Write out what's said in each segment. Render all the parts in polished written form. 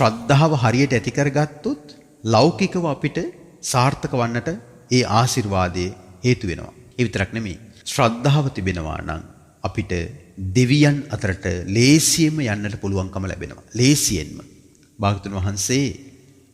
ශ්‍රද්ධාව හරියට ඇති කරගත්තොත් ලෞකිකව අපිට සාර්ථක වන්නට ඒ ආශිර්වාදයේ හේතු වෙනවා. ඒ විතරක් නෙමෙයි. ශ්‍රද්ධාව තිබෙනවා නම් අපිට දෙවියන් අතරට ලේසියෙන්ම යන්නට පුළුවන්කම ලැබෙනවා. ලේසියෙන්ම. භාගතුන් වහන්සේ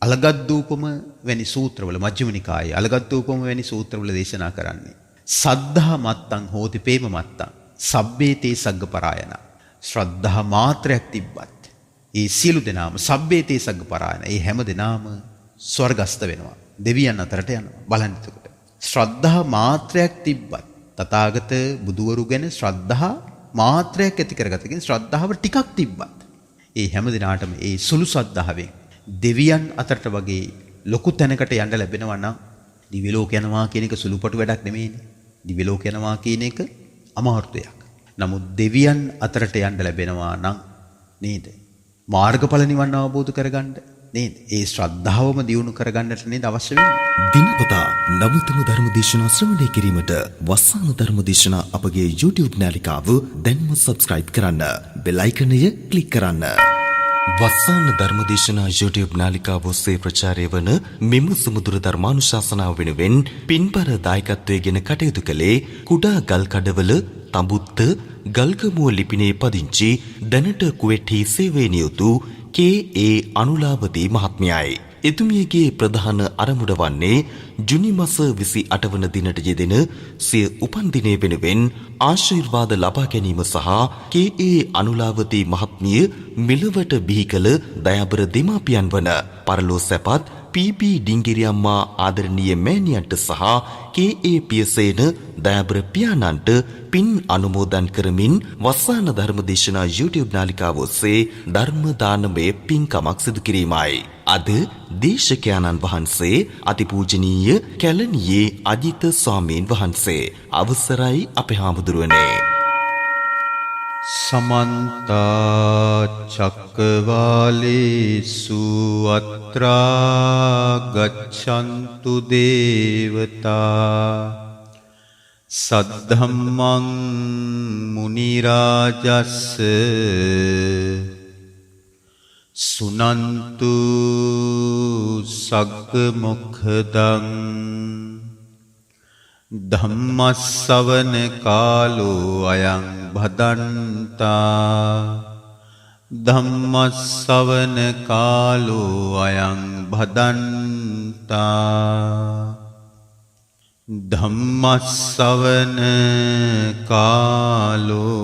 අලගද්දූපම වැනි සූත්‍රවල මජ්ක්‍ධිම නිකායේ අලගද්දූපම වැනි සූත්‍රවල දේශනා කරන්නේ සද්ධා මත්තං හෝති ප්‍රේම මත්තං සබ්බේතේ සග්ගපරායන. ශ්‍රද්ධා මාත්‍රයක් තිබ්බත් ඒ සියලු දෙනාම සබ්බේතේ සග්ගපරායන. ඒ හැම දෙනාම ස්වර්ගස්ත වෙනවා. දෙවියන් අතරට යනවා. බලන්න එතකොට. ශ්‍රද්ධා මාත්‍රයක් තිබ්බත් තථාගත බුදුවරු ගැන ශ්‍රද්ධා මාත්‍රයක් ඇති කරගත්තකින් ශ්‍රද්ධාව ටිකක් තිබ්බත් ඒ හැම දිනාටම ඒ සුළු ශ්‍රද්ධාවෙන් දෙවියන් අතරට වගේ ලොකු තැනකට යන්න ලැබෙනවා නම් දිව්‍ය ලෝක යනවා කියන එක සුළුපටු වැඩක් නෙමෙයිනේ. දිව්‍ය ලෝක යනවා කියන එක අමාරු දෙයක්. නමුත් දෙවියන් අතරට යන්න ලැබෙනවා නම් නේද? මාර්ගඵල නිවන් අවබෝධ කරගන්න නේද? ඒ ශ්‍රද්ධාවම දියුණු කරගන්නට නේද අවශ්‍ය වෙන්නේ? දිනපතා නවතම ධර්ම දේශනා ශ්‍රවණය කිරීමට වස්සාන ධර්ම දේශනා අපගේ YouTube නාලිකාව දැන්ම subscribe කරන්න. බෙල් අයිකනය ක්ලික් කරන්න. වස්සාන ධර්ම දේශනා YouTube නාලිකාව ඔස්සේ ප්‍රචාරය වන මෙම සුමුදුර ධර්මානුශාසනාව වෙනුවෙන් පින්බර දායකත්වයෙන් කටයුතු කළේ කුඩා ගල් කඩවල තඹුත්ත ගල්ගමුව ලිපිනේ පදිංචි දැනට කුවේට්හි සේවයේ නියුතු K.A. අනුලාවදී මහත්මියයි. එතුමියගේ ප්‍රධාන අරමුණ වන්නේ ජුනි මාස 28 වන දිනට යෙදෙන සිය උපන්දිනය වෙනුවෙන් ආශිර්වාද ලබා ගැනීම සහ K.A. අනුලාවදී මහත්මිය මෙලොවට බිහි කළ දයාබර දෙමාපියන් වන පරලෝ සැපත් P.B. ඩිංගිරි අම්මා ආදරණීය මෑණියන්ට සහ K.A. පියසේන දයාබර පියාණන්ට පින් අනුමෝදන් කරමින් වස්සාන ධර්ම දේශනා YouTube නාලිකාව ඔස්සේ ධර්ම දානමය පින්කමක් සිදු කිරීමයි. අද දේශකයන්න් වහන්සේ අතිපූජනීය කැලණියේ අජිත ස්වාමීන් වහන්සේ අවසරයි අපේ හාමුදුරුවනේ. समन्त चक्रवालेषु अत्रा गच्छन्तु देवता सद्धम्मं मुनि राजस् सुनन्तु सग्ग मुखदं ධම්මස්සවන කාලෝ අයං භදන්තා ධම්මස්සවන කාලෝ අයං භදන්තා ධම්මස්සවන කාලෝ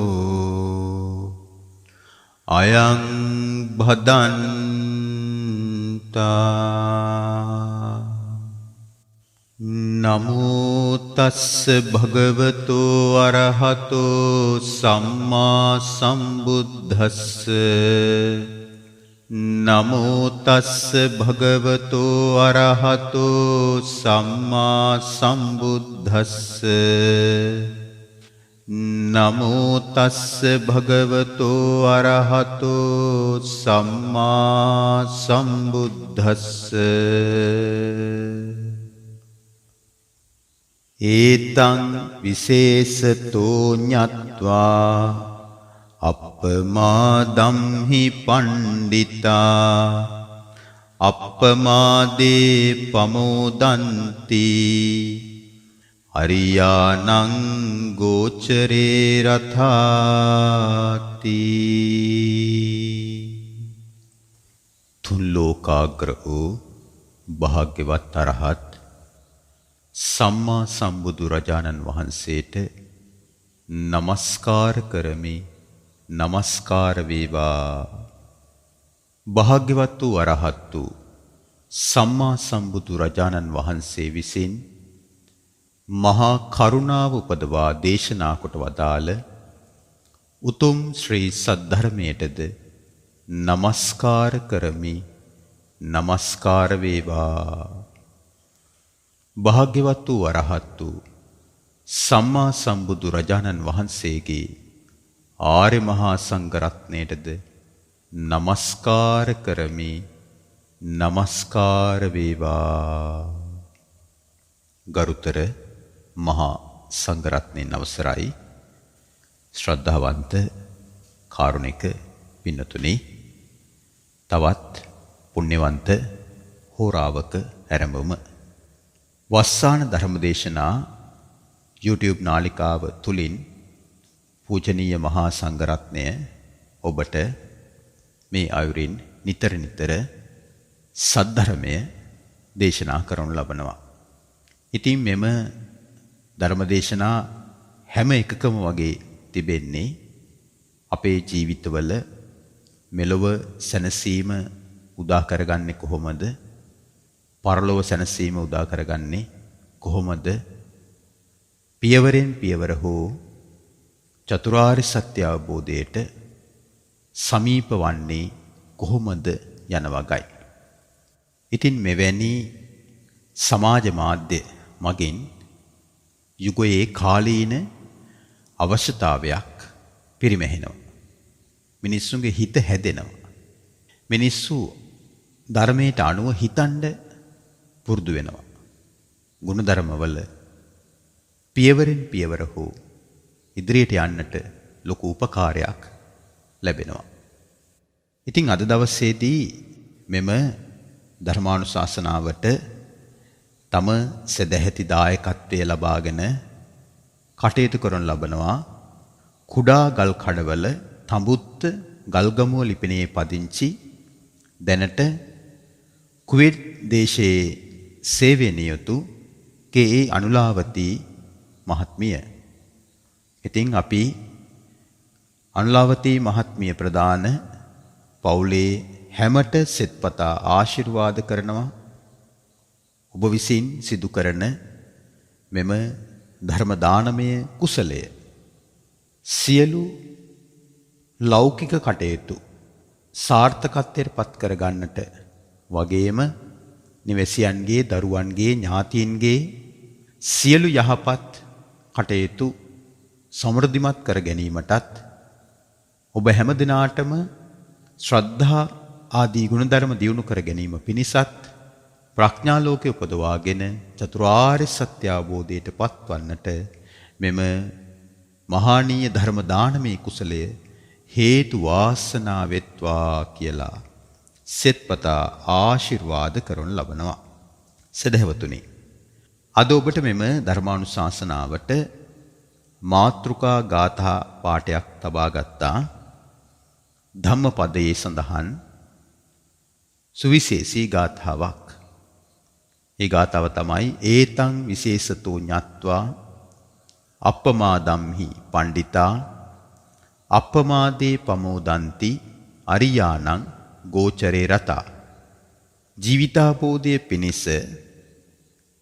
අයං භදන්තා නමෝ තස්ස භගවතෝ අරහතෝ සම්මා සම්බුද්දස්ස නමෝ තස්ස භගවතෝ අරහතෝ සම්මා සම්බුද්දස්ස නමෝ තස්ස භගවතෝ අරහතෝ සම්මා සම්බුද්දස්ස ඒතං විශේෂතෝ ඤත්වා අප්පමාදම්හි පණ්ඩිතා අප්පමාදේ පමෝදන්ති හරියානං ගෝචරේ රථාති. තුන් ලෝකාග්‍ර වූ භාග්‍යවත් අරහත් සම්මා සම්බුදු රජාණන් වහන්සේට නමස්කාර කරමි. නමස්කාර වේවා. භාග්‍යවත් වූ අරහත් වූ සම්මා සම්බුදු රජාණන් වහන්සේ විසින් මහා කරුණාව උපදවා දේශනා කොට වදාළ උතුම් ශ්‍රී සද්ධර්මයටද නමස්කාර කරමි. නමස්කාර වේවා. භාග්‍යවත් වූ අරහත් වූ සම්මා සම්බුදු රජාණන් වහන්සේගේ ආර්ය මහා සංඝ රත්නයටද නමස්කාර කරමි. නමස්කාර වේවා. ගරුතර මහා සංඝ රත්නයන් අවසරයි. ශ්‍රද්ධාවන්ත කාරුණික පින්නතුනි, තවත් පුණ්‍යවන්ත හෝරාවක ආරම්භම වස්සාන ධර්මදේශනා YouTube නාලිකාව තුලින් පූජනීය මහා සංඝරත්නය ඔබට මේ අයුරින් නිතර නිතර සද්ධර්මය දේශනා කරනු ලබනවා. ඉතින් මෙම ධර්මදේශනා හැම එකකම වගේ තිබෙන්නේ අපේ ජීවිතවල මෙලොව සැනසීම උදා කරගන්නේ කොහොමද? පරලොව සැනසීම උදා කරගන්නේ කොහොමද? පියවරෙන් පියවර හෝ චතුරාර්ය සත්‍ය අවබෝධයට සමීප වන්නේ කොහොමද යන වගයි. ඉතින් මෙවැනි සමාජ මාධ්‍ය මගින් යුගයේ කාලීන අවශ්‍යතාවයක් පිරිමැහෙනවා. මිනිස්සුන්ගේ හිත හැදෙනවා. මිනිස්සු ධර්මයට අනුව හිතන්න පුරුදු වෙනවා. ගුණධර්මවල පියවරෙන් පියවර හෝ ඉදිරියට යන්නට ලොකු උපකාරයක් ලැබෙනවා. ඉතින් අද දවසේදී මෙම ධර්මානුශාසනාවට තම සදැහැති දායකත්වය ලබාගෙන කටයුතු කරන ලබනවා කුඩා ගල් කඩවල තඹුත්ත ගල්ගමුව ලිපිණයේ පදිංචි දැනට කුවේට් දේශයේ සේවය නියුතු කේ අනුලාවතී මහත්මිය. ඉතින් අපි අනුලාවතී මහත්මිය ප්‍රදාන පවුලේ හැමට සෙත්පතා ආශිර්වාද කරනවා. ඔබ විසින් සිදු කරන මෙම ධර්ම දානමය කුසලය සියලු ලෞකික කටයුතු සාර්ථකත්වයට පත් කරගන්නට වගේම නිවැසියන්ගේ දරුවන්ගේ ඥාතීන්ගේ සියලු යහපත් කටයුතු සමෘද්ධිමත් කර ගැනීමටත් ඔබ හැම දිනාටම ශ්‍රද්ධා ආදී ගුණධර්ම දියුණු කර ගැනීම පිණිසත් ප්‍රඥා ලෝකයේ උපදවාගෙන චතුරාර්ය සත්‍ය අවබෝධයට පත්වන්නට මෙම මහානීය ධර්ම දානමය කුසලය හේතු වාසනා වෙත්වා කියලා සෙත්පතා ආශිර්වාද කරනු ලබනවා. සදහවතුනි, අද ඔබට මෙම ධර්මානුශාසනාවට මාතෘකා ගාථා පාඨයක් තබා ගත්තා. ධම්මපදයේ සඳහන් සුවිශේෂී ගාථාවක්. ඒ ගාථාව තමයි ඒතං විශේෂතෝ ඤත්වා අප්පමාදම්හි පණ්ඩිතා අප්පමාදේ පමෝදන්ති අරියාණං ගෝචරේ රතා. ජීවිතාපෝදයේ පිණිස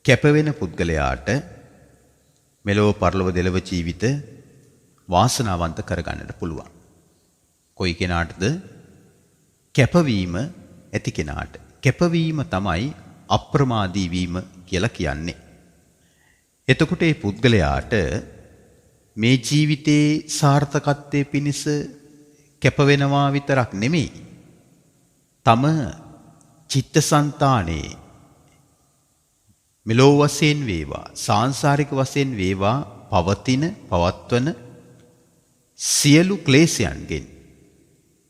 කැපවෙන පුද්ගලයාට මෙලොව පරලොව දෙලොව ජීවිත වාසනාවන්ත කරගන්නට පුළුවන්. කොයි කෙනාටද? කැපවීම ඇති කෙනාට. කැපවීම තමයි අප්‍රමාදී වීම කියලා කියන්නේ. එතකොට මේ පුද්ගලයාට මේ ජීවිතේ සාර්ථකත්වයේ පිණිස කැප වෙනවා විතරක් නෙමෙයි, තම චිත්තසංතානයේ මෙලොව වශයෙන් වේවා සාංශාරික වශයෙන් වේවා පවත්වන සියලු ක්ලේශයන්ගෙන්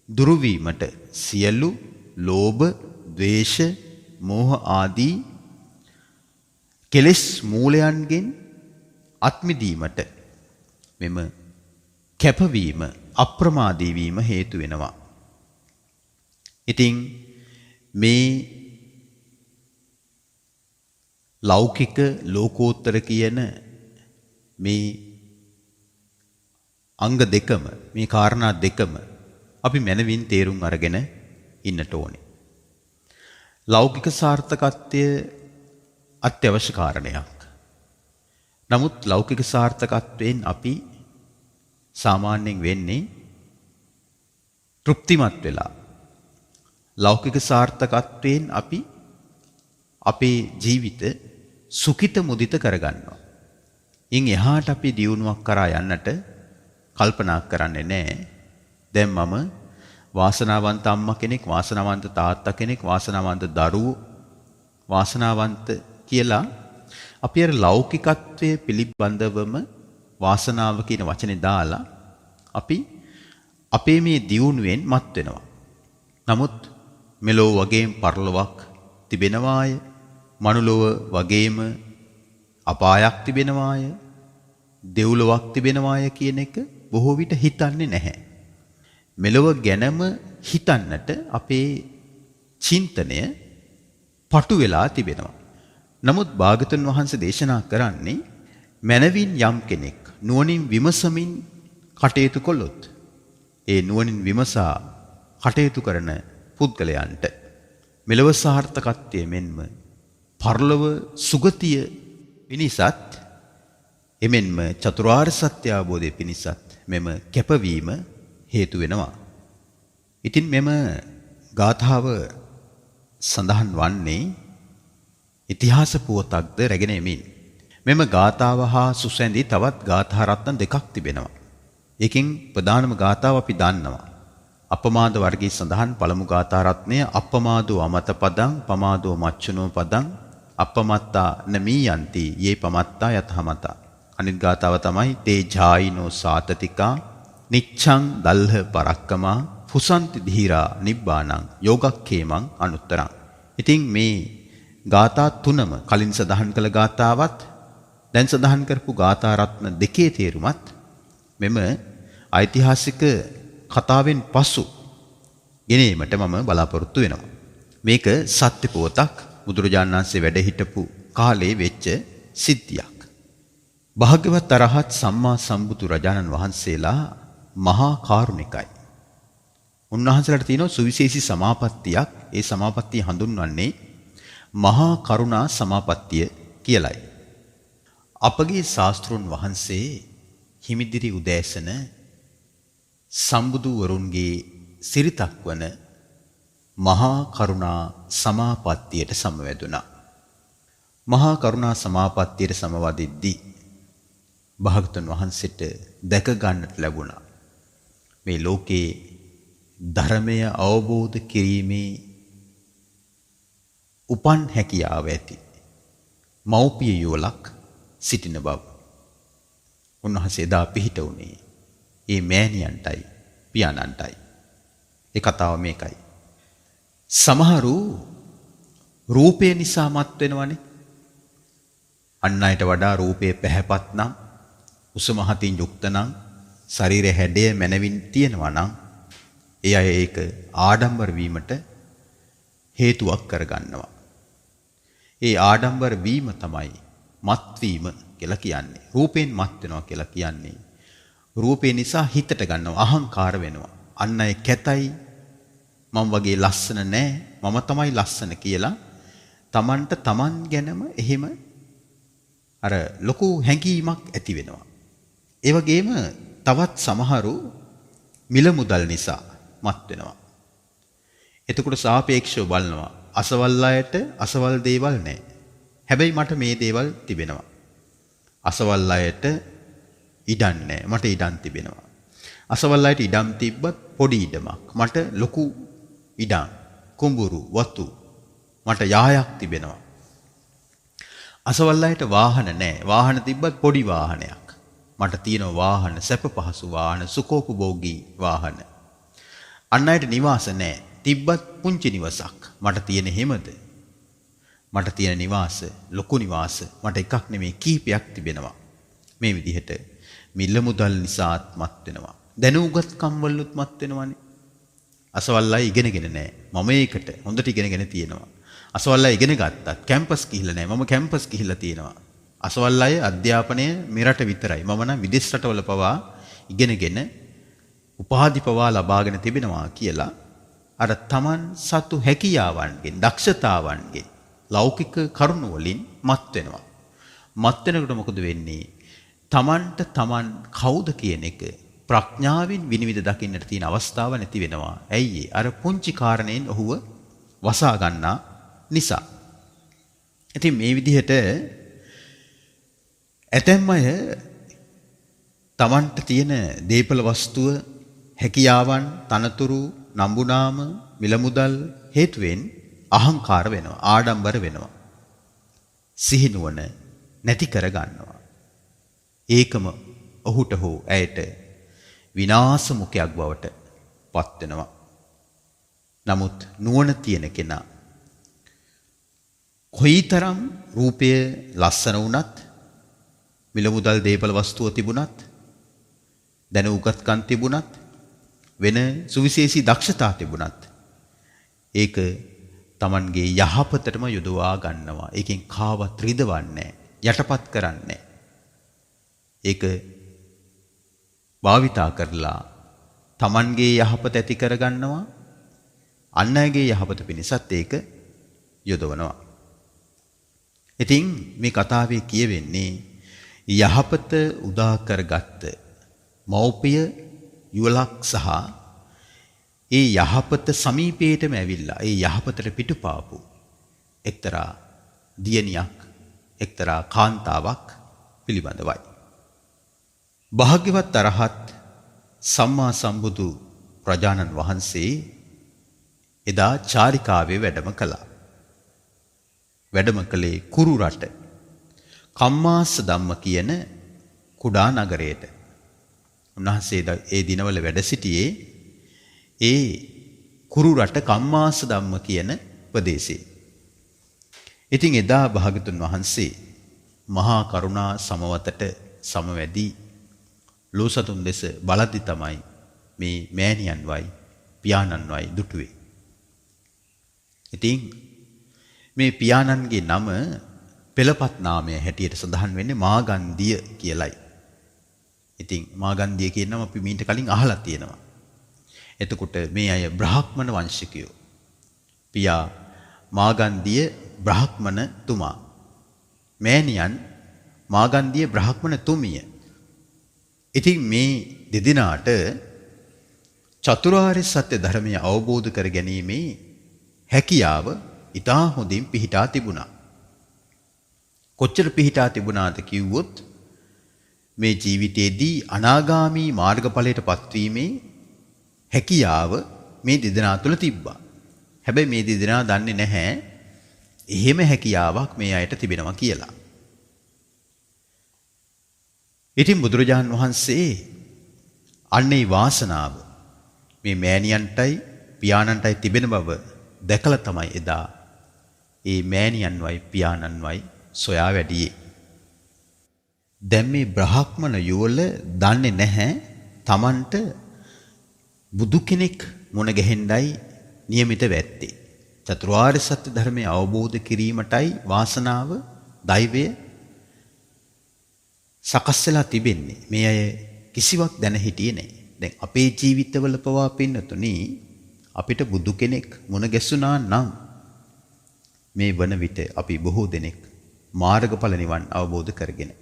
දුරු වීමට, සියලු ලෝභ, ද්වේෂ, මෝහ ආදී කෙලෙස් මූලයන්ගෙන් අත්මිදීමට මෙම කැපවීම අප්‍රමාදී වීම හේතු වෙනවා. ඉතින් මේ ලෞකික ලෝකෝත්තර කියන මේ අංග දෙකම, මේ කාරණා දෙකම අපි මනවින් තේරුම් අරගෙන ඉන්නට ඕනේ. ලෞකික සාර්ථකත්වය අත්‍යවශ්‍ය කාරණයක්. නමුත් ලෞකික සාර්ථකත්වයෙන් අපි සාමාන්‍යයෙන් වෙන්නේ තෘප්තිමත් වෙලා. ලෞකික සාර්ථකත්වයෙන් අපි අපේ ජීවිත සුඛිත මුදිත කරගන්නවා. ඉන් එහාට අපි දියුණුවක් කරා යන්නට කල්පනා කරන්නේ නැහැ. දැන් මම වාසනාවන්ත අම්මා කෙනෙක්, වාසනාවන්ත තාත්තා කෙනෙක්, වාසනාවන්ත දරුවෝ, වාසනාවන්ත කියලා අපි අර ලෞකිකත්වයේ පිළිබඳවම වාසනාව කියන වචනේ දාලා අපි අපේ මේ දියුණුවෙන් මත් වෙනවා. නමුත් මෙලොව වගේම පරලොවක් තිබෙනවාය. මනුලොව වගේම අපායක් තිබෙනවාය. දෙව්ලොවක් තිබෙනවාය කියන එක බොහෝ විට හිතන්නේ නැහැ. මෙලොව ගැනම හිතන්නට අපේ චින්තනය පටු වෙලා තිබෙනවා. නමුත් භාගතුන් වහන්සේ දේශනා කරන්නේ මනවින් යම් කෙනෙක් නුවණින් විමසමින් කටයුතු කළොත් ඒ නුවණින් විමසා කටයුතු කරන පුද්ගලයන්ට මෙලොව සාර්ථකත්වයේ මෙන්ම පරලොව සුගතිය පිණිසත් එමෙන්ම චතුරාර්ය සත්‍ය අවබෝධය පිණිසත් මෙම කැපවීම හේතු වෙනවා. ඉතින් මෙම ගාථාව සඳහන් වන්නේ ඉතිහාස පුවතක්ද රැගෙන එමින්. මෙම ගාථාව හා සුසැඳි තවත් ගාථා රත්න දෙකක් තිබෙනවා. එකකින් ප්‍රධානම ගාථාව අපි දන්නවා. අපමාද වර්ගයේ සඳහන් පළමු ගාථා රත්නය අපමාදෝ අමත පදං පමාදෝ මච්චුනෝ පදං අපමත්තා නමී යන්ති යේ පමත්තා යතහමතා. අනිත් ගාථාව තමයි තේ ජායිනෝ සාතතිකා නිච්ඡං දල්හ පරක්කමා ෆුසන්ති ධීරා නිබ්බානං යෝගක්ඛේමං අනුත්තරං. ඉතින් මේ ගාථා තුනම කලින් සඳහන් කළ ගාථාවත් දැන් සඳහන් කරපු ගාථා රත්න දෙකේ තේරුමත් මෙම ඓතිහාසික කතාවෙන් පසු ගෙනීමට මම බලාපොරොත්තු වෙනවා. මේක සත්‍ය පුවතක් බුදුරජාණන් වහන්සේ වැඩ හිටපු කාලේ වෙච්ච සිද්ධියක්. භාග්‍යවත් අරහත් සම්මා සම්බුදු රජාණන් වහන්සේලා මහා කාරුණිකයි. උන්වහන්සේලාට තියෙන සුවිශේෂී සමාපත්තියක්. ඒ සමාපත්තිය හඳුන්වන්නේ මහා කරුණා සමාපත්තිය කියලයි. අපගේ ශාස්ත්‍රුන් වහන්සේ හිමිදිරි උදෑසන සම්බුදු වරුන්ගේ සිරිතක් වන මහා කරුණා සමාපත්තියට සමවැදුණා. මහා කරුණා සමාපත්තියට සමවදිද්දී භාගතුන් වහන්සේට දැක ගන්නට ලැබුණා. මේ ලෝකේ ධර්මය අවබෝධ කිරීමේ උපන් හැකියාව ඇති මෞපිය යුවලක් සිටින බව. උන්වහන්සේ එදා පිහිට වුණේ ඒ මෑණියන්ටයි පියාණන්ටයි. ඒ කතාව මේකයි. සමහරු රූපය නිසා මත් වෙනවනේ. අන් අයට වඩා රූපේ පැහැපත් නම් උස මහතින් යුක්ත නම් ශරීරයේ හැඩය මනවින් තියෙනවා නම් ඒ අය ඒක ආඩම්බර වීමට හේතුවක් කරගන්නවා. ඒ ආඩම්බර වීම තමයි මත් වීම කියලා කියන්නේ. රූපයෙන් මත් වෙනවා කියලා කියන්නේ. රූපේ නිසා හිතට ගන්නවා අහංකාර වෙනවා. අන් අය කැතයි මම වගේ ලස්සන නෑ මම තමයි ලස්සන කියලා තමන්ට තමන් ගැනම එහෙම අර ලොකු හැඟීමක් ඇති වෙනවා. ඒ වගේම තවත් සමහරු මිල මුදල් නිසා මත් වෙනවා. එතකොට සාපේක්ෂව බලනවා අසවල් අයට අසවල් දේවල් නැහැ. හැබැයි මට මේ දේවල් තිබෙනවා. අසවල් අයට ඉඩම් නැහැ. මට ඉඩම් තිබෙනවා. අසවල් අයට ඉඩම් තිබ්බත් පොඩි ඉඩමක්. මට ලොකු ඉඩම්, කුඹුරු, වතු මට යායක් තිබෙනවා. අසවල් අයට වාහන නැහැ. වාහන තිබ්බත් පොඩි වාහනයක්. මට තියෙන වාහන සැප පහසු වාහන, සුඛෝපභෝගී වාහන. අන් අයට නිවාස නැහැ. තිබ්බත් පුංචි නිවසක්. මට තියෙන හැමද? මට තියෙන නිවාස, ලොකු නිවාස මට එකක් නෙමෙයි කීපයක් තිබෙනවා. මේ විදිහට මිල මුදල් නිසාත් මත් වෙනවා. දැනුගත්කම් වලුත් මත් වෙනවනේ. අසවල් අය ඉගෙනගෙන නැහැ. මම ඒකට හොඳට ඉගෙනගෙන තියෙනවා. අසවල් අය ඉගෙන ගත්තත් කැම්පස් ගිහිල්ලා නැහැ. මම කැම්පස් ගිහිල්ලා තියෙනවා. අසවල් අය අධ්‍යාපනය මෙරට විතරයි. මම නම් විදේශ රටවල පවා ඉගෙනගෙන උපාධි පවා ලබාගෙන තිබෙනවා කියලා අර තමන් සතු හැකියාවන්ගෙන්, දක්ෂතාවන්ගෙන්, ලෞකික කරුණු වලින් මත් වෙනවා. මත් වෙනකොට මොකද වෙන්නේ? තමන්ට තමන් කවුද කියන එක ප්‍රඥාවෙන් විනිවිද දකින්නට තියෙන අවස්ථාව නැති වෙනවා. ඇයි අර පුංචි කාරණයෙන් ඔහුව වසා ගන්නා නිසා. ඉතින් මේ විදිහට ඇතැම් අය තමන්ට තියෙන දීපල වස්තුව, හැකියාවන්, තනතුරු, නම්බුනාම, මිලමුදල් හේතුවෙන් අහංකාර වෙනවා, ආඩම්බර වෙනවා. සිහිනුවන නැති කර ගන්නවා. ඒකම ඔහුට හෝ ඇයට විනාශ මුඛයක් බවට පත් වෙනවා. නමුත් නුවණ තියෙන කෙනා කොයිතරම් රූපය ලස්සන වුණත් මිල මුදල් දේපල වස්තුව තිබුණත් දැන උගත්කම් තිබුණත් වෙන සුවිශේෂී දක්ෂතා තිබුණත් ඒක Tamanගේ යහපතටම යොදවා ගන්නවා. ඒකෙන් කාවත් රිදවන්නේ යටපත් කරන්නේ. ඒක භාවිතා කරලා Tamanගේ යහපත ඇති කර ගන්නවා. අන් අයගේ යහපත පිණිසත් ඒක යොදවනවා. ඉතින් මේ කතාවේ කියවෙන්නේ යහපත උදා කරගත්ත මෞපිය යුවලක් සහ ඒ යහපත සමීපයටම ඇවිල්ලා ඒ යහපතට පිටුපාපු එක්තරා දියණියක් එක්තරා කාන්තාවක් පිළිබඳවයි. භාග්‍යවත් අරහත් සම්මා සම්බුදු ප්‍රජානන් වහන්සේ එදා චාරිකාවේ වැඩම කළා. වැඩම කළේ කුරු රට කම්මාස ධම්ම කියන කුඩා නගරයට. උන්වහන්සේ ඒ දිනවල වැඩ සිටියේ ඒ කුරු රට කම්මාස ධම්ම කියන ප්‍රදේශයේ. ඉතින් එදා භාගතුන් වහන්සේ මහා කරුණා සමවතට සමවැදී ලෝසතුන් දෙස බලද්දි තමයි මේ මෑණියන්වයි පියාණන්වයි දුටුවේ. ඉතින් මේ පියාණන්ගේ නම පෙළපත් නාමය හැටියට සඳහන් වෙන්නේ මාගන්දිය කියලයි. ඉතින් මාගන්දිය කියන නම අපි මීට කලින් අහලා තියෙනවා. එතකොට මේ අය බ්‍රාහ්මණ වංශිකයෝ. පියා මාගන්දිය බ්‍රාහ්මණ තුමා. මෑණියන් මාගන්දිය බ්‍රාහ්මණ තුමිය. ඉතින් මේ දෙදෙනාට චතුරාර්ය සත්‍ය ධර්මය අවබෝධ කර ගැනීමේ හැකියාව ඉතා හොඳින් පිහිටා තිබුණා. කොච්චර පිහිටා තිබුණාද කිව්වොත් මේ ජීවිතයේදී අනාගාමී මාර්ගඵලයට පත්වීමේ හැකියාව මේ දෙදෙනා තුළ තිබ්බා. හැබැයි මේ දෙදෙනා දන්නේ නැහැ එහෙම හැකියාවක් මේ අයට තිබෙනවා කියලා. ඉතින් බුදුරජාන් වහන්සේ අන්නේ වාසනාව මේ මෑණියන්ටයි පියාණන්ටයි තිබෙන බව දැකලා තමයි එදා ඒ මෑණියන්වයි පියාණන්වයි සොයා වැඩියේ. දැන් මේ බ්‍රාහ්මණ යුවල දන්නේ නැහැ Tamanට බුදු කෙනෙක් මුණ ගැහෙන්නයි નિયમિත වැත්තේ. චතුරාර්ය සත්‍ය ධර්මය අවබෝධ කිරීමටයි වාසනාව දෛවය සකස් වෙලා තිබෙන්නේ. මේ අය කිසිවක් දැන හිටියේ නැහැ. දැන් අපේ ජීවිතවල පවා පින්නතුනි අපිට බුදු කෙනෙක් මුණ ගැසුණා නම් මේ වන විට අපි බොහෝ දෙනෙක් මාර්ගඵල නිවන් අවබෝධ කරගෙන.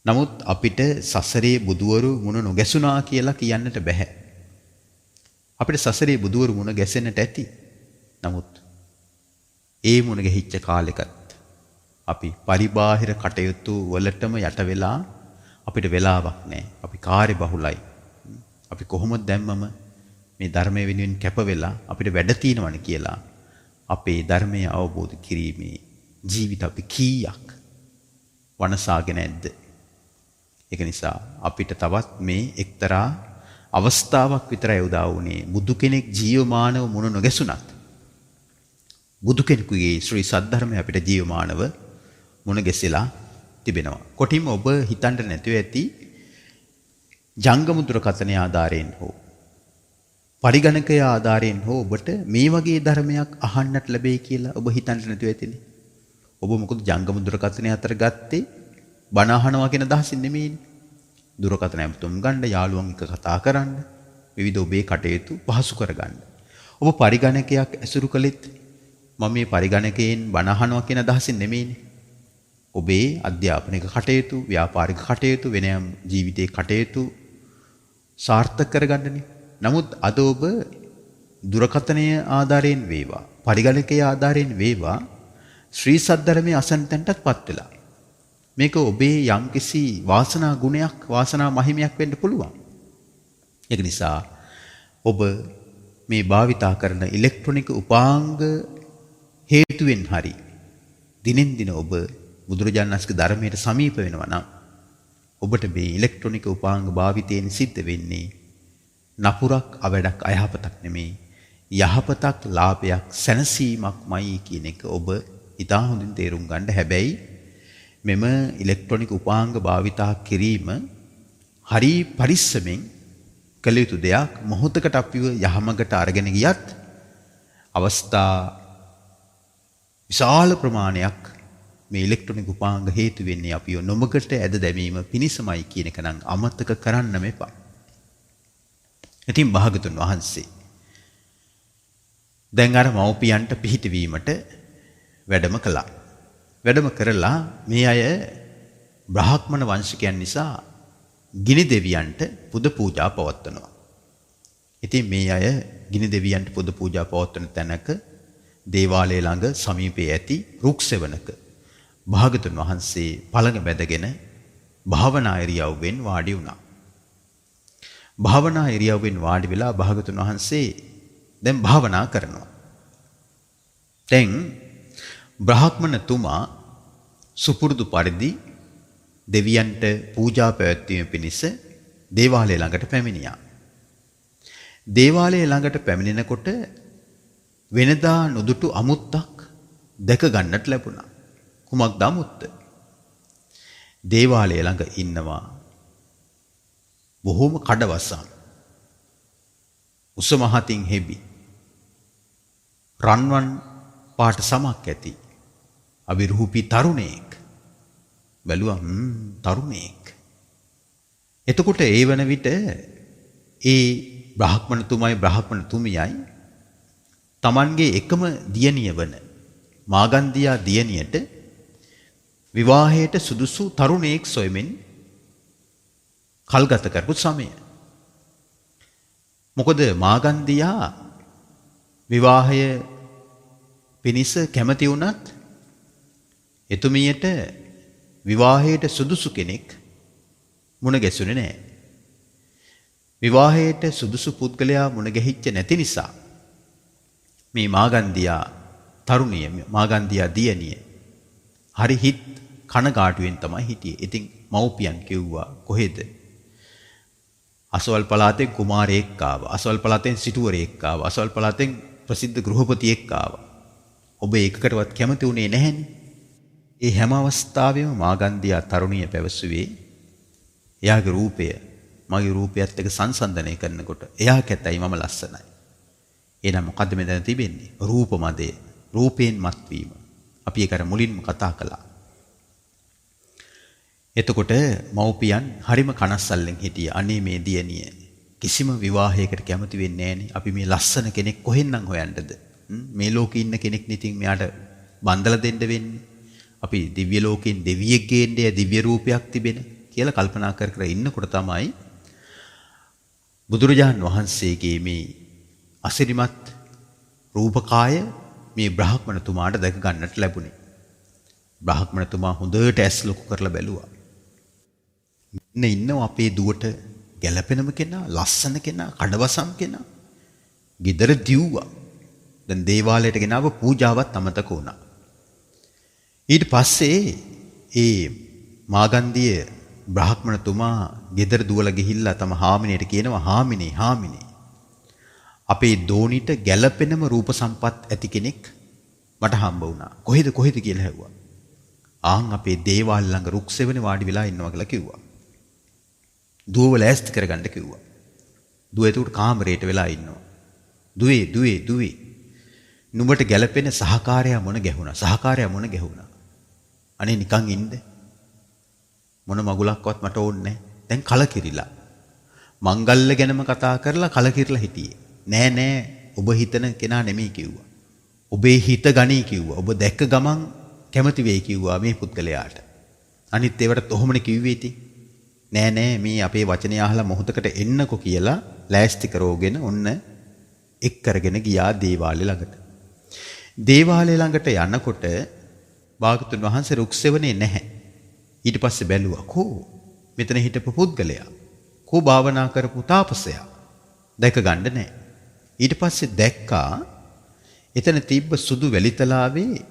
නමුත් අපිට සසරේ බුදුවරු මුණ නොගැසුණා කියලා කියන්නට බෑ. අපිට සසරේ බුදුවරු මුණ ගැසෙන්නට ඇති. නමුත් ඒ මුණ ගැහිච්ච කාලෙකත් අපි පරිබාහිර කටයුතු වලටම යට වෙලා අපිට වෙලාවක් නැහැ. අපි කාර්ය බහුලයි. අපි කොහොමද දැම්මම මේ ධර්මයේ වෙනුවෙන් කැප වෙලා අපිට වැඩ තියෙනවනේ කියලා අපේ ධර්මය අවබෝධ කිරීමේ ජීවිත අපි කීයක් වනසාගෙන නැද්ද? ඒක නිසා අපිට තවත් මේ එක්තරා අවස්ථාවක් විතරයි උදා වුණේ බුදු කෙනෙක් ජීවමානව මුණ නොගැසුණත් බුදු කෙනෙකුගේ ශ්‍රී සද්ධර්මය අපිට ජීවමානව මුණ ගැසෙලා තිබෙනවා. කොටින්ම ඔබ හිතන්න නැතුව ඇති ජංගම දුරකථනයේ ආධාරයෙන් හෝ පරිගණකයේ ආධාරයෙන් හෝ ඔබට මේ වගේ ධර්මයක් අහන්නට ලැබෙයි කියලා ඔබ හිතන්න නැතුව ඇතිනේ. ඔබ මොකද ජංගම දුරකථනයේ අතර ගත්තේ බණ අහනවා කියන අදහසින් නෙමෙයිනේ. දුරකථන ඇමතුම් ගන්න, යාළුවන් එක්ක කතා කරන්න, විවිධ ඔබේ කටයුතු පහසු කරගන්න. ඔබ පරිගණකයක් ඇසුරු කළෙත් මම මේ පරිගණකයෙන් බණ අහනවා කියන අදහසින් නෙමෙයිනේ. ඔබේ අධ්‍යාපනික කටයුතු, ව්‍යාපාරික කටයුතු, වෙනම ජීවිතයේ කටයුතු සාර්ථක කරගන්නනේ. නමුත් අද ඔබ දුරකථනයේ ආධාරයෙන් වේවා, පරිගණකයේ ආධාරයෙන් වේවා ශ්‍රී සද්ධර්මයේ අසන්තන්ටත්පත් වෙලා. මේක ඔබේ යම්කිසි වාසනා ගුණයක්, වාසනා මහිමයක් වෙන්න පුළුවන්. ඒක නිසා ඔබ මේ භාවිතා කරන ඉලෙක්ට්‍රොනික උපාංග හේතුවෙන් හරි දිනෙන් දින ඔබ බුදුරජාණන් වහන්සේගේ ධර්මයට සමීප වෙනවා නම් ඔබට මේ ඉලෙක්ට්‍රොනික උපාංග භාවිතයෙන් සිද්ධ වෙන්නේ නපුරක්, අවඩක්, අයහපතක් නෙමෙයි. යහපතක් ලාභයක් සැනසීමක්මයි කියන එක ඔබ ඉතා හොඳින් තේරුම් ගන්න. හැබැයි මෙම ඉලෙක්ට්‍රොනික උපාංග භාවිතා කිරීම හරි පරිස්සමෙන් කළ යුතු දෙයක්. මොහොතකට අපිව යහමඟට අරගෙන ගියත් අවස්ථා විශාල ප්‍රමාණයක් මේ ඉලෙක්ට්‍රොනික උපාංග හේතු වෙන්නේ අපිව නොමකට ඇද දැමීම පිණිසමයි කියන එක නම් අමතක කරන්න මෙපා. ඉතින් භාගතුන් වහන්සේ දැන් අර මව්පියන්ට පිහිටවීමට වැඩම කළා. වැඩම කරලා මේ අය බ්‍රාහ්මණ වංශිකයන් නිසා ගිනි දෙවියන්ට පුද පූජා පවත්වනවා. ඉතින් මේ අය ගිනි දෙවියන්ට පුද පූජා පවත්වන තැනක දේවාලය ළඟ සමීපයේ ඇති රුක් සෙවණක භාගතුන් වහන්සේ පළඟ බැඳගෙන භාවනා ඉරියව්වෙන් වාඩි වුණා. භාවනා ඉරියව්වෙන් වාඩි වෙලා භාගතුන් වහන්සේ දැන් භාවනා කරනවා. දැන් බ්‍රාහ්මණතුමා සුපුරුදු පරිදි දෙවියන්ට පූජා පැවැත්වීම පිණිස දේවාලය ළඟට පැමිණියා. දේවාලය ළඟට පැමිණෙනකොට වෙනදා නොදුටු අමුත්තක් දැක ගන්නට ලැබුණා. කුමක්ද අමුත්ත? දේවාලය ළඟ ඉන්නවා බොහෝම කඩවසම් උස මහතින් හෙබි රන්වන් පාට සමක් ඇති අවිරූපී තරුණයෙක්. බැලුවා තරුණයෙක්. එතකොට ඒ වන විට ඒ බ්‍රාහ්මණතුමයි බ්‍රාහ්මණතුමියයි තමන්ගේ එකම දියණිය වන මාගන්දියා දියණියට විවාහයට සුදුසු තරුණයෙක් සොයමින් කල්ගත කරපු සමය. මොකද මාගන්දියා විවාහය පිණිස කැමති වුණත් එතුමියට විවාහයට සුදුසු කෙනෙක් මුණ ගැසුනේ නැහැ. විවාහයට සුදුසු පුද්ගලයා මුණ ගැහිච්ච නැති නිසා මේ මාගන්දියා තරුණිය මාගන්දියා දියණිය හරි හිත් කනගාටුවෙන් තමයි හිටියේ. ඉතින් මව්පියන් කිව්වා කොහෙද? අසවල් පළාතෙන් කුමාරයෙක් ආවා. අසවල් පළාතෙන් සිටුවරයෙක් ආවා. අසවල් පළාතෙන් ප්‍රසිද්ධ ගෘහපතියෙක් ආවා. ඔබ ඒකකටවත් කැමති වුණේ නැහැනේ. ඒ හැම අවස්ථාවෙම මාගන්දියා තරුණිය පැවසුවේ එයාගේ රූපය මගේ රූපයත් එක්ක සංසන්දනය කරනකොට එයා කැතයි මම ලස්සනයි. එහෙනම් මොකද්ද මෙතන තිබෙන්නේ? රූප මදය. රූපයෙන් මත්වීම. අපි ඒක අර මුලින්ම කතා කළා. එතකොට මව්පියන් හරිම කනස්සල්ලෙන් හිටියා. අනේ මේ දියණිය කිසිම විවාහයකට කැමති වෙන්නේ නැහනේ. අපි මේ ලස්සන කෙනෙක් කොහෙන්නම් හොයන්නද? මේ ලෝකේ ඉන්න කෙනෙක් නිතින් මෙයාට බන්දලා දෙන්න වෙන්නේ. අපි දිව්‍ය ලෝකෙන් දෙවියෙක් ගේන්නේ දිව්‍ය රූපයක් තිබෙන කියලා කල්පනා කර කර ඉන්නකොට තමයි බුදුරජාන් වහන්සේගේ මේ අසිරිමත් රූපකාය මේ බ්‍රාහ්මණතුමාට දැක ගන්නට ලැබුණේ. බ්‍රාහ්මණතුමා හොඳට ඇස් ලොකු කරලා බැලුවා. ඉන්නව අපේ දුවට ගැළපෙනම කෙනා, ලස්සන කෙනා, කඩවසම් කෙනා. ගෙදර දිව්වා. දැන් දේවාලයට ගෙනාව පූජාවත් අමතක වුණා. ඊට පස්සේ ඒ මාගන්දිය බ්‍රාහ්මණතුමා ගෙදර දුවලා ගිහිල්ලා තම හාමිනේට කියනවා හාමිනේ අපේ දෝනිට ගැළපෙනම රූප සම්පත් ඇති කෙනෙක් මට හම්බ වුණා. කොහෙද කියලා ඇහුවා. ආන් අපේ දේවාල ළඟ රුක් සෙවණේ වාඩි වෙලා ඉන්නවා කියලා කිව්වා. දුවව ලෑස්ති කරගන්න කිව්වා. දුව ඒකට කාමරයට වෙලා ඉන්නවා. දුවේ නුඹට ගැළපෙන සහකාරයා මොන ගැහුණා. අනේ නිකන් ඉන්න. මොන මගුලක්වත් මට ඕනේ නැහැ. දැන් කලකිරිලා. මංගල්‍ය ගැනම කතා කරලා කලකිරිලා හිටියේ. නෑ ඔබ හිතන කෙනා නෙමෙයි කිව්වා. ඔබේ හිත ගණී කිව්වා. ඔබ දැක්ක ගමන් කැමති වෙයි කිව්වා මේ පුද්ගලයාට. අනිත් ඒවට ඔහොමනේ කිව්වේ ඉතින්. නෑ මේ අපේ වචනේ අහලා මොහොතකට එන්නකෝ කියලා ලෑස්ති කරවගෙන ඔන්න එක් කරගෙන ගියා දේවාලය ළඟට. දේවාලය ළඟට යනකොට භාගතුන් වහන්සේ රුක් සෙවණේ නැහැ. ඊට පස්සේ බැලුවා කෝ මෙතන හිටපු පුද්ගලයා. කෝ භාවනා කරපු තාපසයා. දැක ගන්න නැහැ. ඊට පස්සේ දැක්කා එතන තිබ්බ සුදු වැලිතලාවේ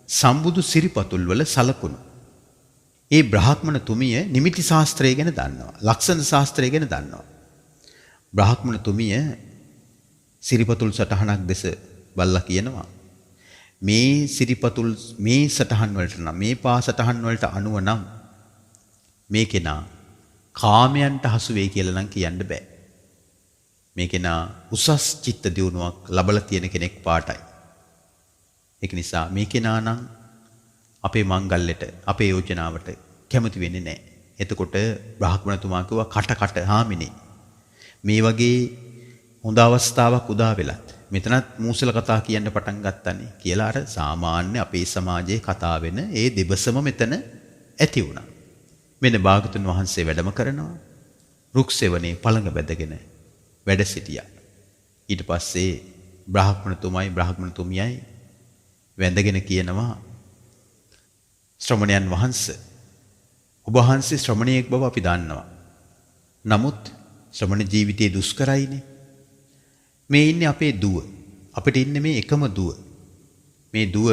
සම්බුදු සිරිපතුල් වල සලකුණු. ඒ බ්‍රාහ්මණ තුමිය නිමිති ශාස්ත්‍රය ගැන දන්නවා. ලක්ෂණ ශාස්ත්‍රය ගැන දන්නවා. බ්‍රාහ්මණ තුමිය සිරිපතුල් සටහනක් දෙස බලලා කියනවා මේ සිරිපතුල් මේ සටහන් වලට නම් මේ පා සටහන් වලට අනුව නම් මේ කෙනා කාමයන්ට හසු වෙයි කියලා නම් කියන්න බෑ. මේ කෙනා උසස් චිත්ත දියුණුවක් ලබලා තියෙන කෙනෙක් පාටයි. ඒක නිසා මේ කෙනා නම් අපේ මංගල්‍යයට අපේ යෝජනාවට කැමති වෙන්නේ නැහැ. එතකොට බ්‍රාහ්මණතුමා කිව්වා කට හාමිනේ මේ වගේ හොඳ අවස්ථාවක් උදා වෙලත් මෙතනත් මූසල කතා කියන්න පටන් ගත්තනේ කියලා අර සාමාන්‍ය අපේ සමාජයේ කතා වෙන ඒ දෙබසම මෙතන ඇති වුණා. මෙන්න භාගතුන් වහන්සේ වැඩම කරනවා. රුක් සෙවණේ පළඟ බැදගෙන වැඩ සිටියා. ඊට පස්සේ බ්‍රාහ්මණතුමියයි වැඳගෙන කියනවා ශ්‍රමණයන් වහන්සේ ඔබ වහන්සේ ශ්‍රමණයෙක් බව අපි දන්නවා. නමුත් ශ්‍රමණ ජීවිතයේ දුෂ්කරයිනේ. මේ ඉන්නේ අපේ දුව. අපිට ඉන්නේ මේ එකම දුව. මේ දුව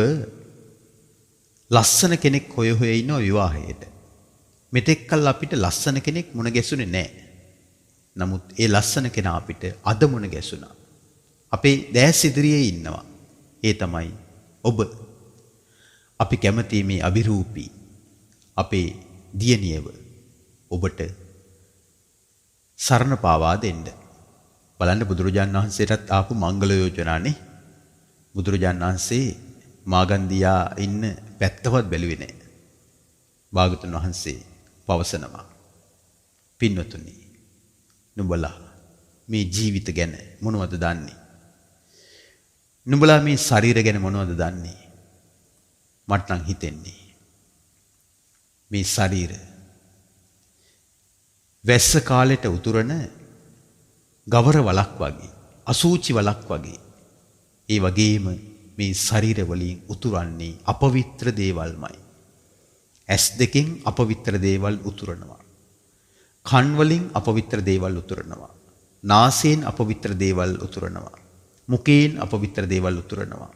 ලස්සන කෙනෙක් හොය ඉන්නවා විවාහයට. මෙතෙක් කල් අපිට ලස්සන කෙනෙක් මුණ ගැසුනේ නැහැ. නමුත් ඒ ලස්සන කෙනා අපිට අද මුණ ගැසුණා. අපේ දැස් ඉදිරියේ ඉන්නවා. ඒ තමයි ඔබ. අපි කැමති මේ අභිරූපී අපේ දියණියව ඔබට සරණ පාවා දෙන්න. බලන්න බුදුරජාණන් වහන්සේටත් ආපු මංගල යෝජනානේ. බුදුරජාණන් වහන්සේ මාගන්දියා ඉන්න පැත්තවත් බැලුවේ නැහැ. භාගතුන් වහන්සේ පවසනවා පින්වතුනි නුඹලා මේ ජීවිත ගැන මොනවද දන්නේ? නුඹලා මේ ශරීර ගැන මොනවද දන්නේ? මට නම් හිතෙන්නේ මේ ශරීර වැස්ස කාලෙට උතුරන ගවර වලක් වගේ, අසූචි වලක් වගේ. ඒ වගේම මේ ශරීර වලින් උතුරන්නේ අපවිත්‍ර දේවල්මයි. ඇස් දෙකෙන් අපවිත්‍ර දේවල් උතුරනවා. කන් වලින් අපවිත්‍ර දේවල් උතුරනවා. නාසයෙන් අපවිත්‍ර දේවල් උතුරනවා. මුඛයෙන් අපවිත්‍ර දේවල් උතුරනවා.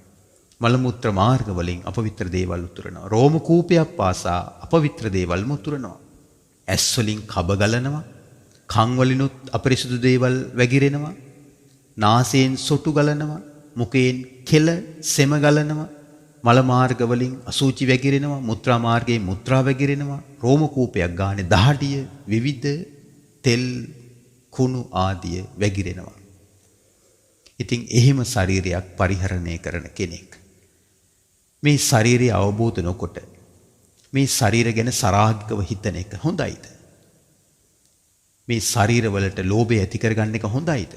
මල මුත්‍ර මාර්ග වලින් අපවිත්‍ර දේවල් උතුරනවා. රෝම කූපයක් පාසා අපවිත්‍ර දේවල්ම උතුරනවා. ඇස් වලින් කබ ගලනවා. කන් වලිනුත් අපරිසුදු දේවල් වැగిරෙනවා. නාසයෙන් සොටු ගලනවා. මුඛයෙන් කෙල සෙම ගලනවා. මල මාර්ග වලින් අසුචි වැగిරෙනවා. මුත්‍රා මාර්ගයෙන් මුත්‍රා වැగిරෙනවා. රෝම කූපයක් ගානේ දහඩිය විවිධ තෙල් කුණු ආදිය වැగిරෙනවා. ඉතින් එහෙම ශරීරයක් පරිහරණය කරන කෙනෙක් මේ ශරීරය අවබෝධ නොකොට මේ ශරීර ගැන සරාගිකව හිතන එක හොඳයිද? මේ ශරීරවලට ලෝභය ඇති කරගන්න එක හොඳයිද?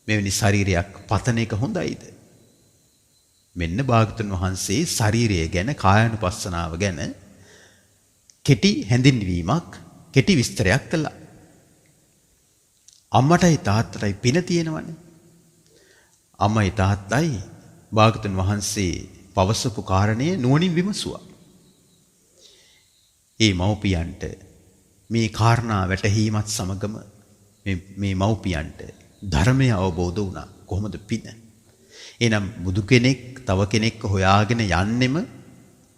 මෙවැනි ශරීරයක් පතන එක හොඳයිද? මෙන්න භාගතුන් වහන්සේ ශරීරය ගැන කායානුපස්සනාව ගැන කෙටි හැඳින්වීමක් කෙටි විස්තරයක් කළා. අම්මටයි තාත්තටයි පින තියෙනවනේ. අම්මයි තාත්තයි භාගතුන් වහන්සේ පවසපු කාරණය නුවණින් විමසුවා. ඒ මව්පියන්ට මේ කාරණා වැටහීමත් සමගම මේ මව්පියන්ට ධර්මය අවබෝධ වුණා. කොහොමද පින? එනම් බුදු කෙනෙක් තව කෙනෙක් හොයාගෙන යන්නෙම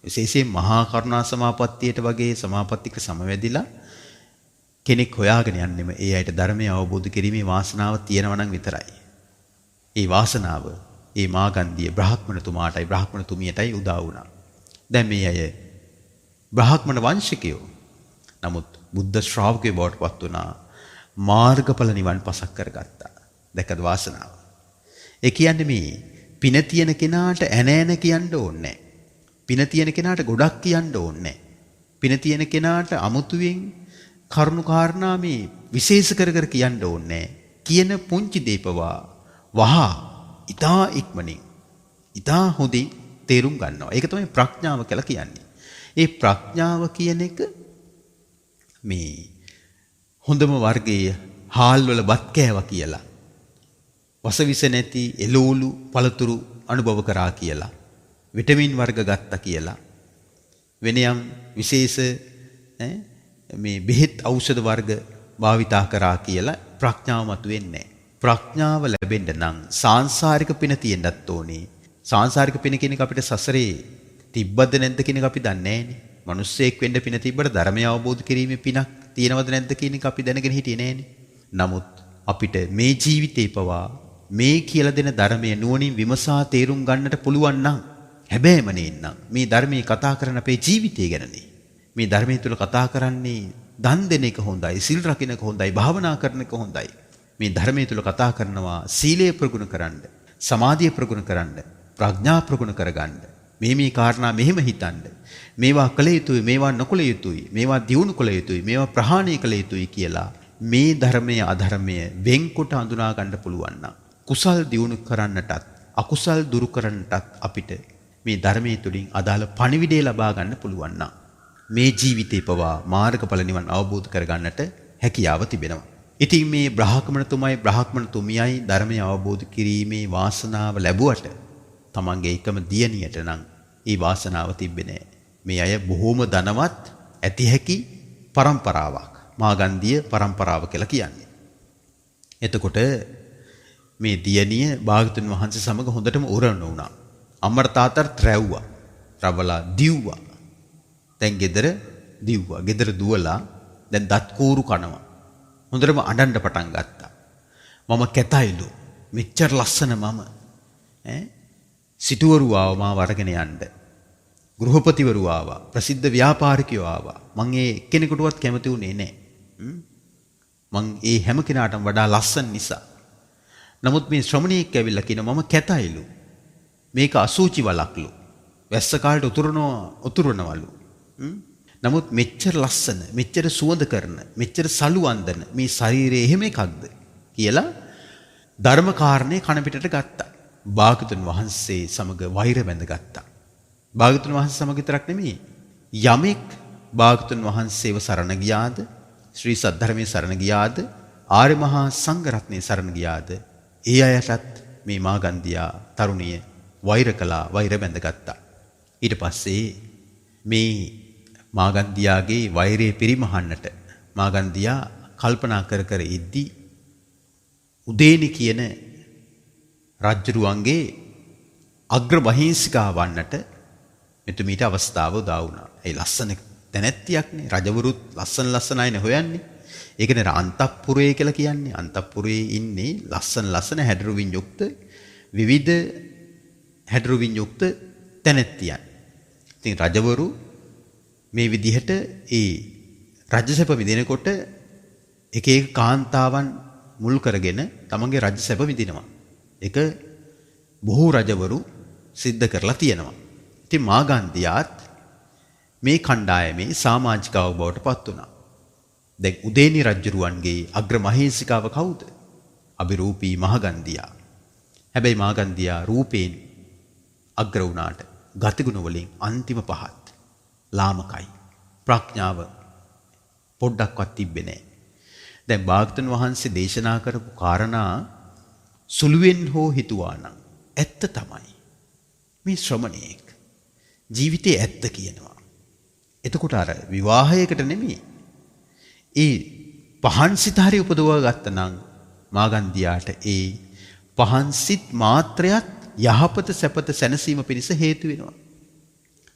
විශේෂයෙන් මහා කරුණා සමාපත්තියට වගේ සමාපත්තික සමවැදිලා කෙනෙක් හොයාගෙන යන්නෙම ඒ අයට ධර්මය අවබෝධ කිරීමේ වාසනාව තියෙනවා නම් විතරයි. ඒ වාසනාව ඒ මාගන්දිය බ්‍රාහ්මණතුමාටයි බ්‍රාහ්මණතුමියටයි උදා වුණා. දැන් මේ අය බ්‍රාහ්මණ වංශිකයෝ. නමුත් බුද්ධ ශ්‍රාවකයෝ බවට පත් වුණා. මාර්ගඵල නිවන් පසක් කරගත්තා. දැකද වාසනාව. ඒ කියන්නේ මේ පින තියෙන කෙනාට ඇන කියන්න ඕනේ. පින තියෙන කෙනාට ගොඩක් කියන්න ඕනේ. පින තියෙන කෙනාට අමුතුවෙන් කරුණු කාරණා මේ විශේෂ කර කියන්න ඕනේ. කියන පුංචි දීපවා වහා ඊටා ඉක්මනින් ඊටා හොඳින් තේරුම් ගන්නවා. ඒක තමයි ප්‍රඥාව කියලා කියන්නේ. ඒ ප්‍රඥාව කියන එක මේ හොඳම වර්ගයේ හාල් වල බත් කෑවා කියලා වසවිස නැති එළවලු පළතුරු අනුභව කරා කියලා විටමින් වර්ග ගත්තා කියලා වෙනයම් විශේෂ මේ බෙහෙත් ඖෂධ වර්ග භාවිතා කරා කියලා ප්‍රඥාව මතුවෙන්නේ නැහැ. ප්‍රඥාව ලැබෙන්න නම් සාංශාරික පින තියෙන්නත් ඕනේ. සාංශාරික පින කියන එක අපිට සසරේ තිබ්බද නැද්ද කියන එක අපි දන්නේ නැහැනේ. මිනිස්සෙක් වෙන්න පින තිබ්බට ධර්මය අවබෝධ කිරීමේ පිනක් තියෙනවද නැද්ද කියන එක අපි දැනගෙන හිටියේ නැහැනේ. නමුත් අපිට මේ ජීවිතේ පවා මේ කියලා දෙන ධර්මයේ නුවණින් විමසා තේරුම් ගන්නට පුළුවන් නම් හැබැයිම නේනම් මේ ධර්මයේ කතා කරන අපේ ජීවිතය ගැනනේ. මේ ධර්මයේ තුල කතා කරන්නේ දන් දෙන එක හොඳයි, සිල් රකින්න එක හොඳයි, භාවනා කරන එක හොඳයි. මේ ධර්මයේ තුල කතා කරනවා සීලය ප්‍රගුණ කරන්න, සමාධිය ප්‍රගුණ කරන්න, ප්‍රඥා ප්‍රගුණ කරගන්න. මේ කාරණා මෙහෙම හිතන්න. මේවා කළ යුතුයි, මේවා නොකළ යුතුයි, මේවා දියුණු කළ යුතුයි, මේවා ප්‍රහාණය කළ යුතුයි කියලා මේ ධර්මයේ අධර්මය වෙන්කොට අඳුනා ගන්න පුළුවන් නම් කුසල් දියුණු කරන්නටත් අකුසල් දුරු කරන්නටත් අපිට මේ ධර්මයේ තුලින් අදාළ පණිවිඩය ලබා ගන්න පුළුවන් නම් මේ ජීවිතේ පවා මාර්ගඵල නිවන් අවබෝධ කරගන්නට හැකියාව තිබෙනවා. ඉතින් මේ බ්‍රාහ්මණතුමයි බ්‍රාහ්මණතුමියයි ධර්මය අවබෝධ කිරීමේ වාසනාව ලැබුවට තමන්ගේ එකම දියණියට නම් ඒ වාසනාව තිබෙන්නේ නැහැ. මේ අය බොහෝම ධනවත් ඇති හැකි පරම්පරාවක්. මාගන්ධිය පරම්පරාව කියලා කියන්නේ. එතකොට මේ දියණිය භාගතුන් වහන්සේ සමග හොඳටම උරණ වුණා. අම්මර තාත්තට රැව්වා. රවලා දිව්වා. දැන් ගෙදර දිව්වා. ගෙදර දුවලා දැන් දත් කූරු කනවා. හොඳටම අඬන්න පටන් ගත්තා. මම කැතයිලු. මෙච්චර ලස්සන මම සිටුවරු ආවා මාව අරගෙන යන්න. ගෘහපතිවරු ආවා. ප්‍රසිද්ධ ව්‍යාපාරිකයෝ ආවා. මං ඒ කෙනෙකුටවත් කැමති වුණේ නැහැ. මං ඒ හැම කෙනාටම වඩා ලස්සන නිසා. නමුත් මේ ශ්‍රමණීයෙක් ඇවිල්ලා කියනවා මම කැතයිලු. මේක අසූචි වලක්ලු. වැස්ස කාලට උතුරනවලු. නමුත් මෙච්චර ලස්සන, මෙච්චර සුවඳ කරන, මෙච්චර සලු අන්දන මේ ශරීරයේ එහෙම එකක්ද කියලා ධර්ම කාරණේ කන පිටට ගත්තා. භාගතුන් වහන්සේ සමග වෛර බැඳගත්තා. භාගතුන් වහන්සේ සමග විතරක් නෙමෙයි යමෙක් භාගතුන් වහන්සේව සරණ ගියාද, ශ්‍රී සද්ධර්මයේ සරණ ගියාද, ආර්ය මහා සංඝ රත්නයේ සරණ ගියාද, ඒ අයටත් මේ මාගන්ධියා තරුණිය වෛර කළා, වෛර බැඳගත්තා. ඊට පස්සේ මේ මාගන්ධියාගේ වෛරය පිරිමහන්නට මාගන්ධියා කල්පනා කර ඉද්දී උදේනි කියන රජ්ජුරුවන්ගේ අග්‍ර වහිංසිකා වන්නට මෙතුමීට අවස්ථාව උදා වුණා. ඒ ලස්සන තැනැත්තියක්නේ. රජවරුත් ලස්සන අයනේ හොයන්නේ. ඒකනේ අන්තපුරේ කියලා කියන්නේ. අන්තපුරේ ඉන්නේ ලස්සන හැඩරුවින් යුක්ත විවිධ හැඩරුවින් යුක්ත තැනැත්තියන්. ඉතින් රජවරු මේ විදිහට ඒ රජසැප විඳිනකොට එක එක කාන්තාවන් මුල් කරගෙන තමන්ගේ රජසැප විඳිනවා. ඒක බොහෝ රජවරු සිද්ධ කරලා තියෙනවා. ඉතින් මාගන්ධියාත් මේ කණ්ඩායමේ සමාජිකාව බවට පත් වුණා. දැන් උදේනි රජුරුවන්ගේ අග්‍ර මහේසිකාව කවුද? අභිරූපී මාගන්ධියා. හැබැයි මාගන්ධියා රූපයෙන් අග්‍ර වුණාට ගතිගුණ වලින් අන්තිම පහත්. ලාමකයි. ප්‍රඥාව පොඩ්ඩක්වත් තිබ්බේ නැහැ. දැන් භාගතුන් වහන්සේ දේශනා කරපු කාරණා සුළුවෙන් හෝ හිතුවා නම් ඇත්ත තමයි. මේ ශ්‍රමණේක් ජීවිතේ ඇත්ත කියනවා. එතකොට අර විවාහයකට නෙමෙයි. ඒ පහන් සිත හරි උපදවා ගත්ත නම් මාගන්ධියාට ඒ පහන් සිත් මාත්‍රයත් යහපත සැපත සැනසීම පිණිස හේතු වෙනවා.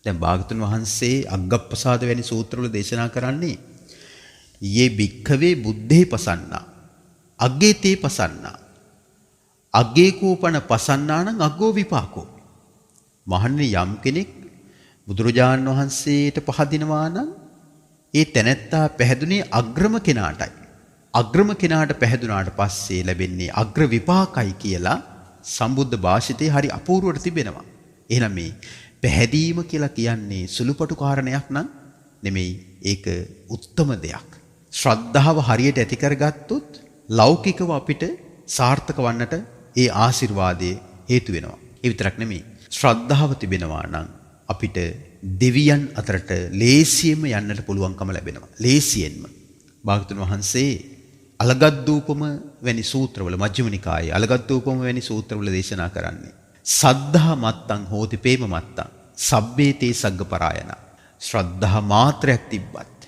දැන් භාගතුන් වහන්සේ අග්ගප්පසාද වැනි සූත්‍රවල දේශනා කරන්නේ යේ භික්ඛවේ බුද්ධේ පසන්නා අග්ගේ තේ පසන්නා අග්ගේ කෝපන පසන්නානං අග්ගෝ විපාකෝ. මහන්නේ යම් කෙනෙක් බුදුරජාණන් වහන්සේට පහදිනවා නම් ඒ තැනැත්තා පැහැදුනේ අග්‍රම කෙනාටයි. අග්‍රම කෙනාට පැහැදුනාට පස්සේ ලැබෙන්නේ අග්‍ර විපාකයි කියලා සම්බුද්ධ භාෂිතේ හරි අපූර්වට තිබෙනවා. එහෙනම් මේ පැහැදීම කියලා කියන්නේ සුළුපටු කාරණයක් නම් නෙමෙයි. ඒක උත්තම දෙයක්. ශ්‍රද්ධාව හරියට ඇති කරගත්තොත් ලෞකිකව අපිට සාර්ථක වන්නට ඒ ආශිර්වාදයේ හේතු වෙනවා. ඒ විතරක් නෙමෙයි. ශ්‍රද්ධාව තිබෙනවා නම් අපිට දෙවියන් අතරට ලේසියෙන්ම යන්නට පුළුවන්කම ලැබෙනවා. ලේසියෙන්ම. භාගතුන් වහන්සේ අලගද්දූපම වැනි සූත්‍රවල මජ්ක්‍ධිම නිකායේ අලගද්දූපම වැනි සූත්‍රවල දේශනා කරන්නේ සද්ධා මත්තං හෝති ප්‍රේම මත්තං සබ්බේතේ සග්ගපරායන. ශ්‍රද්ධා මාත්‍රයක් තිබ්බත්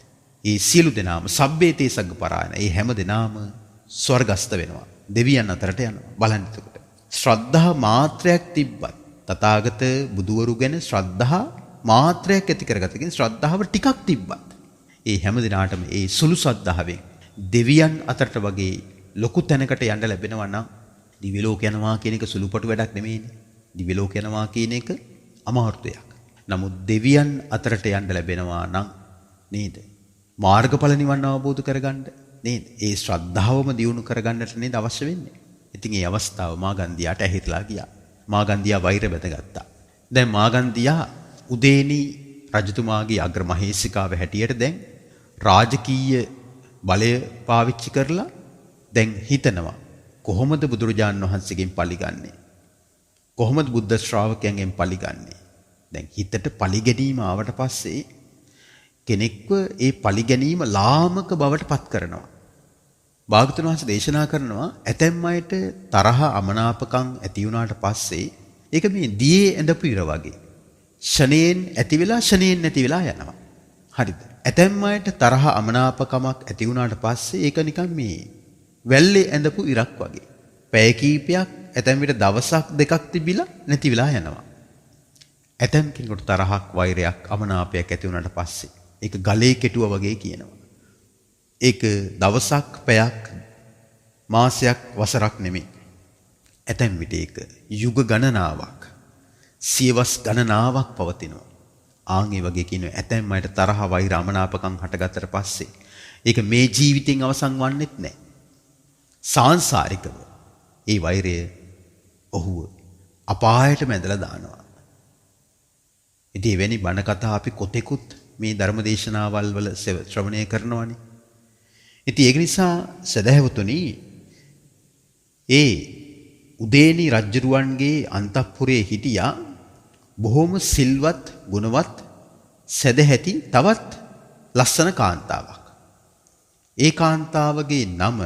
ඒ සියලු දෙනාම සබ්බේතේ සග්ගපරායන. ඒ හැම දෙනාම ස්වර්ගස්ත වෙනවා. දෙවියන් අතරට යනවා. බලන්න එතකොට. ශ්‍රද්ධා මාත්‍රයක් තිබ්බත් තථාගත බුදුවරු ගැන ශ්‍රද්ධා මාත්‍රයක් ඇති කරගත්තකින් ශ්‍රද්ධාව ටිකක් තිබ්බත් ඒ හැම දිනාටම ඒ සුළු ශ්‍රද්ධාවෙන් දෙවියන් අතරට වගේ ලොකු තැනකට යන්න ලැබෙනවා නම් දිව්‍ය ලෝක යනවා කියන එක සුළුපටු වැඩක් නෙමෙයිනේ. දිව්‍ය ලෝක යනවා කියන එක අමාරු දෙයක්. නමුත් දෙවියන් අතරට යන්න ලැබෙනවා නම් නේද? මාර්ගඵල නිවන් අවබෝධ කරගන්න නේද? ඒ ශ්‍රද්ධාවම දියුණු කරගන්නට නේද අවශ්‍ය වෙන්නේ. ඉතින් ඒ අවස්ථාව මාගන්දියාට ඇහිරලා ගියා. මාගන්දියා වෛර බැඳගත්තා. දැන් මාගන්දියා උදේනි රජතුමාගේ අග්‍ර මහේසිකාව හැටියට දැන් රාජකීය බලය පාවිච්චි කරලා දැන් හිතනවා කොහොමද බුදුරජාණන් වහන්සේගෙන් පලිගන්නේ? කොහොමද බුද්ධ ශ්‍රාවකයන්ගෙන් පලිගන්නේ? දැන් හිතට පලිගැනීම ආවට පස්සේ කෙනෙක්ව ඒ පලිගැනීම ලාමක බවට පත් කරනවා. භාගතුන් වහන්සේ දේශනා කරනවා ඇතැම් අයට තරහ අමනාපකම් ඇති වුණාට පස්සේ ඒක මේ දියේ ඇඳපු ඉර වගේ. ෂණයෙන් ඇති වෙලා ෂණයෙන් නැති වෙලා යනවා. හරිද? ඇතැම් අයට තරහ අමනාපකමක් ඇති වුණාට පස්සේ ඒක නිකන් මේ වැල්ලේ ඇඳපු ඉරක් වගේ. පැය කීපයක් ඇතැම් විට දවසක් දෙකක් තිබිලා නැති වෙලා යනවා. ඇතැම් කෙනෙකුට තරහක් වෛරයක් අමනාපයක් ඇති වුණාට පස්සේ ඒක ගලේ කෙටුවා වගේ කියනවා. ඒක දවසක් පැයක් මාසයක් වසරක් නෙමෙයි. ඇතැම් විට ඒක යුග ගණනාවක් සියවස් ගණනාවක් පවතිනවා. ආන් ඒ වගේ කියන ඇතැම් අයට තරහ වෛර අමනාපකම් හටගත්තට පස්සේ ඒක මේ ජීවිතෙන් අවසන් වන්නේත් නැහැ. සාංශාරිකව ඒ වෛරය ඔහුව අපායටම ඇදලා දානවා. ඉතින් එවැනි බණ කතා අපි කොතෙකුත් මේ ධර්ම දේශනාවල් වල ශ්‍රවණය කරනවානේ. ඉතින් ඒක නිසා සදහැවතුනි ඒ උදේනි රජුරුවන්ගේ අන්තఃපුරයේ හිටියා බොහොම සිල්වත් ගුණවත් සදහැති තවත් ලස්සන කාන්තාවක්. ඒ කාන්තාවගේ නම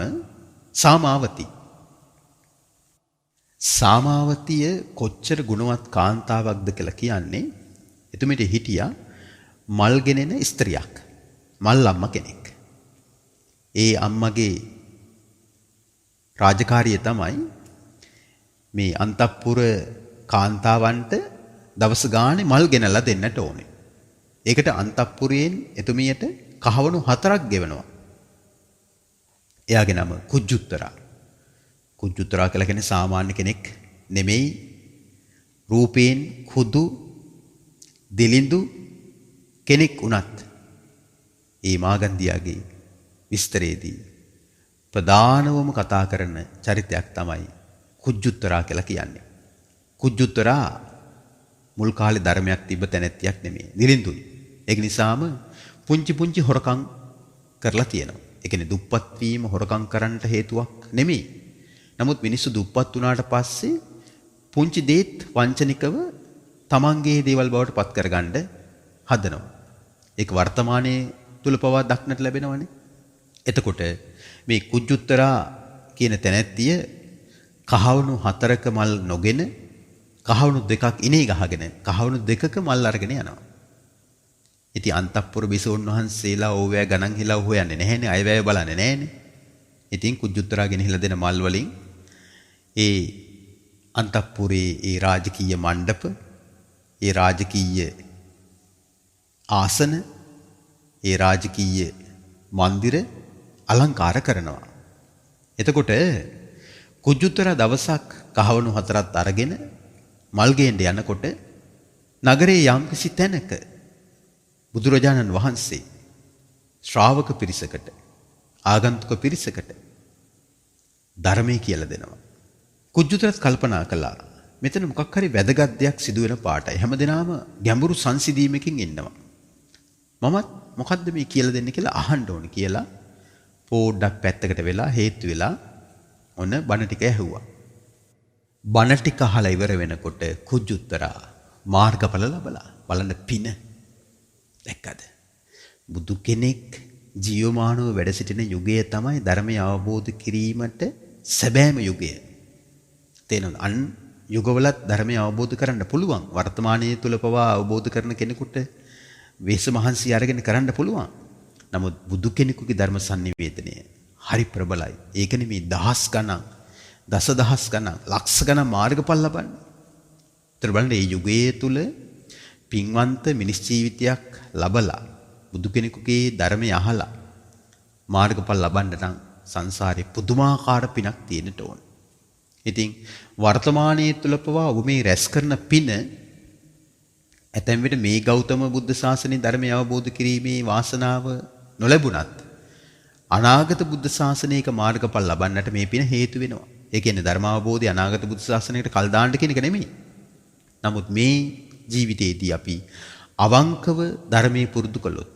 සාමාවති. සාමාවතිය කොච්චර ගුණවත් කාන්තාවක්ද කියලා කියන්නේ එතුමිට හිටියා මල් ගෙනෙන ස්ත්‍රියක්. මල් අම්ම කෙනෙක්. ඒ අම්මගේ රාජකාරිය තමයි මේ අන්තఃපුර කාන්තාවන්ට දවස් ගානේ මල් ගෙනලා දෙන්නට ඕනේ. ඒකට අන්තఃපුරයෙන් එතුමියට කහවණු 4ක් ගෙවනවා. එයාගේ නම කුජුත්තරා. කුජුත්තරා කියලා කියන්නේ සාමාන්‍ය කෙනෙක් නෙමෙයි. රූපයෙන් කුදු දිලිඳු කෙනෙක් උනත් ඒ මාගන්දියාගේ විස්තරයේදී ප්‍රධානවම කතා කරන චරිතයක් තමයි කුජුත්තරා කියලා කියන්නේ. කුජුත්තරා මුල් කාලේ ධර්මයක් තිබ්බ තැනැත්තියක් නෙමෙයි. දිලිඳුයි. ඒක නිසාම පුංචි පුංචි හොරකම් කරලා තියෙනවා. ඒ කියන්නේ දුප්පත් වීම හොරකම් කරන්නට හේතුවක් නෙමෙයි. නමුත් මිනිස්සු දුප්පත් වුණාට පස්සේ පුංචි දේත් වංචනිකව තමන්ගේ දේවල් බවට පත් කරගන්න හදනවා. ඒක වර්තමානයේ තුල පවා දක්නට ලැබෙනවනේ. එතකොට මේ කුජුත්තරා කියන තැනැත්තිය කහවණු 4ක මල් නොගෙන කහවණු 2ක් ඉනේ ගහගෙන කහවණු 2ක මල් අරගෙන යනවා. ඉතින් අන්තఃපුර බිසෝන් වහන්සේලා ඕවැය ගණන් හිලව හොයන්නේ නැහැනේ, අයවැය බලන්නේ නැහැනේ. ඉතින් කුජුත්තරා ගෙනහිලා දෙන මල් වලින් ඒ අන්තఃපුරේ ඒ රාජකීය මණ්ඩප, ඒ රාජකීය ආසන, ඒ රාජකීය මන්දිර අලංකාර කරනවා. එතකොට කුජුත්තරා දවසක් කහවණු 4ක් අරගෙන මල් ගේන්න යනකොට නගරයේ යම්කිසි තැනක බුදුරජාණන් වහන්සේ ශ්‍රාවක පිරිසකට ආගන්තුක පිරිසකට ධර්මයේ කියලා දෙනවා. කුජුතරත් කල්පනා කළා මෙතන මොකක් හරි වැදගත් දෙයක් සිදු වෙන පාටයි. හැමදෙනාම ගැඹුරු සංසිඳීමකින් ඉන්නවා. මමත් මොකද්ද මේ කියලා දෙන්නේ කියලා අහන්න ඕනේ කියලා පොඩ්ඩක් පැත්තකට වෙලා හේතු වෙලා ඔන්න බණ ටික ඇහුවා. බණ ටික අහලා ඉවර වෙනකොට කුජුත්තරා මාර්ගඵල ලැබලා බලන්න පින දැක්කද? බුදු කෙනෙක් ජීවමානව වැඩ සිටින යුගය තමයි ධර්මය අවබෝධ කිරීමට සැබෑම යුගය. තේනවද? අන් යුගවලත් ධර්මය අවබෝධ කරන්න පුළුවන්. වර්තමානයේ තුල පවා අවබෝධ කරන කෙනෙකුට වෙස් මහන්සි අරගෙන කරන්න පුළුවන්. නමුත් බුදු කෙනෙකුගේ ධර්ම sannivedanaya හරි ප්‍රබලයි. ඒකනේ මේ දහස් ගණන්, දසදහස් ගණන්, ලක්ෂ ගණන් මාර්ගඵල ලබන්නේ. ඒතර බලන්න මේ යුගයේ තුල පින්වන්ත මිනිස් ජීවිතයක් ලබලා බුදු කෙනෙකුගේ ධර්මය අහලා මාර්ගඵල ලබන්න නම් සංසාරේ පුදුමාකාර පිනක් තියෙන්නට ඕන. ඉතින් වර්තමානයේ තුල පවා ඔබ මේ රැස් කරන පින ඇතැම් විට මේ ගෞතම බුද්ධ ශාසනයේ ධර්මය අවබෝධ කිරීමේ වාසනාව නොලැබුණත් අනාගත බුද්ධ ශාසනයක මාර්ගඵල ලබන්නට මේ පින හේතු වෙනවා. ඒ කියන්නේ ධර්ම අවබෝධය අනාගත බුද්ධ ශාසනයකට කල් දාන්න කියන එක නෙමෙයි. නමුත් මේ ජීවිතයේදී අපි අවංකව ධර්මයේ පුරුදු කළොත්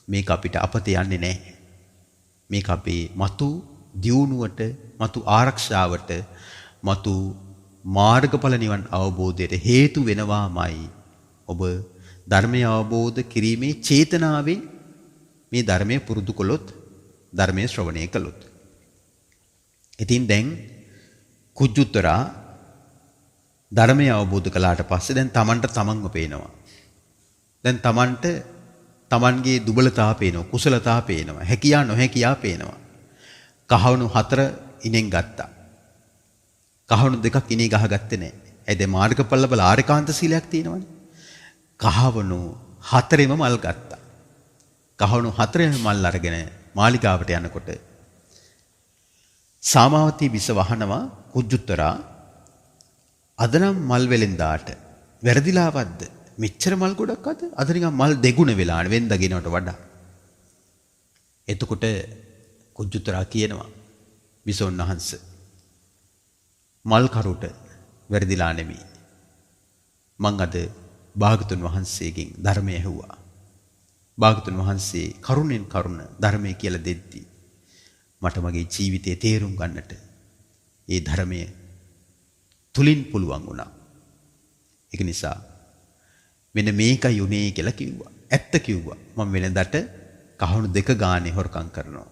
මේක අපිට අපත යන්නේ නැහැ. මේක අපේ මතු දියුණුවට, මතු ආරක්ෂාවට, මතු මාර්ගඵල නිවන් අවබෝධයට හේතු වෙනවාමයි. ඔබ ධර්මය අවබෝධ කිරීමේ චේතනාවෙන් මේ ධර්මය පුරුදු කළොත්, ධර්මය ශ්‍රවණය කළොත්. ඉතින් දැන් කුජුත්තරා ධර්මය අවබෝධ කළාට පස්සේ දැන් Tamanට තමන්ව පේනවා. දැන් Tamanට Tamanගේ දුබලතා පේනවා, කුසලතා පේනවා, හැකියා නොහැකියා පේනවා. කහවණු 4 ඉනෙන් ගත්තා. කහවණු 2ක් ඉනේ ගහගත්තේ නැහැ. ඒ දැන් මාර්ගඵල ලැබල ආරිකාන්ත සීලයක් තියෙනවනේ. කහවණු 4ෙම මල් ගත්තා. කහවණු 4ෙම මල් අරගෙන මාලිගාවට යනකොට සාමාවතී විස වහනවා කුජුත්තරා අදනම් මල් වෙලෙන්දාට වැරදිලාවද්ද මෙච්චර මල් ගොඩක් අද නිකන් මල් දෙගුණ වෙලානේ වෙන්දගෙනවට වඩා. එතකොට කුජුත්තරා කියනවා විසොන් වහන්ස මල් කරුට වැරදිලා නෙමෙයි. මං අද භාගතුන් වහන්සේගෙන් ධර්මය ඇහුවා. භාගතුන් වහන්සේ කරුණෙන් කරුණ ධර්මය කියලා දෙද්දී මට මගේ ජීවිතේ තේරුම් ගන්නට ඒ ධර්මය තුලින් පුළුවන් වුණා. ඒක නිසා මෙන්න මේකයි උනේ කියලා කිව්වා. ඇත්ත කිව්වා. මම වෙනදට කහවණු 2 ගානේ හොරකම් කරනවා.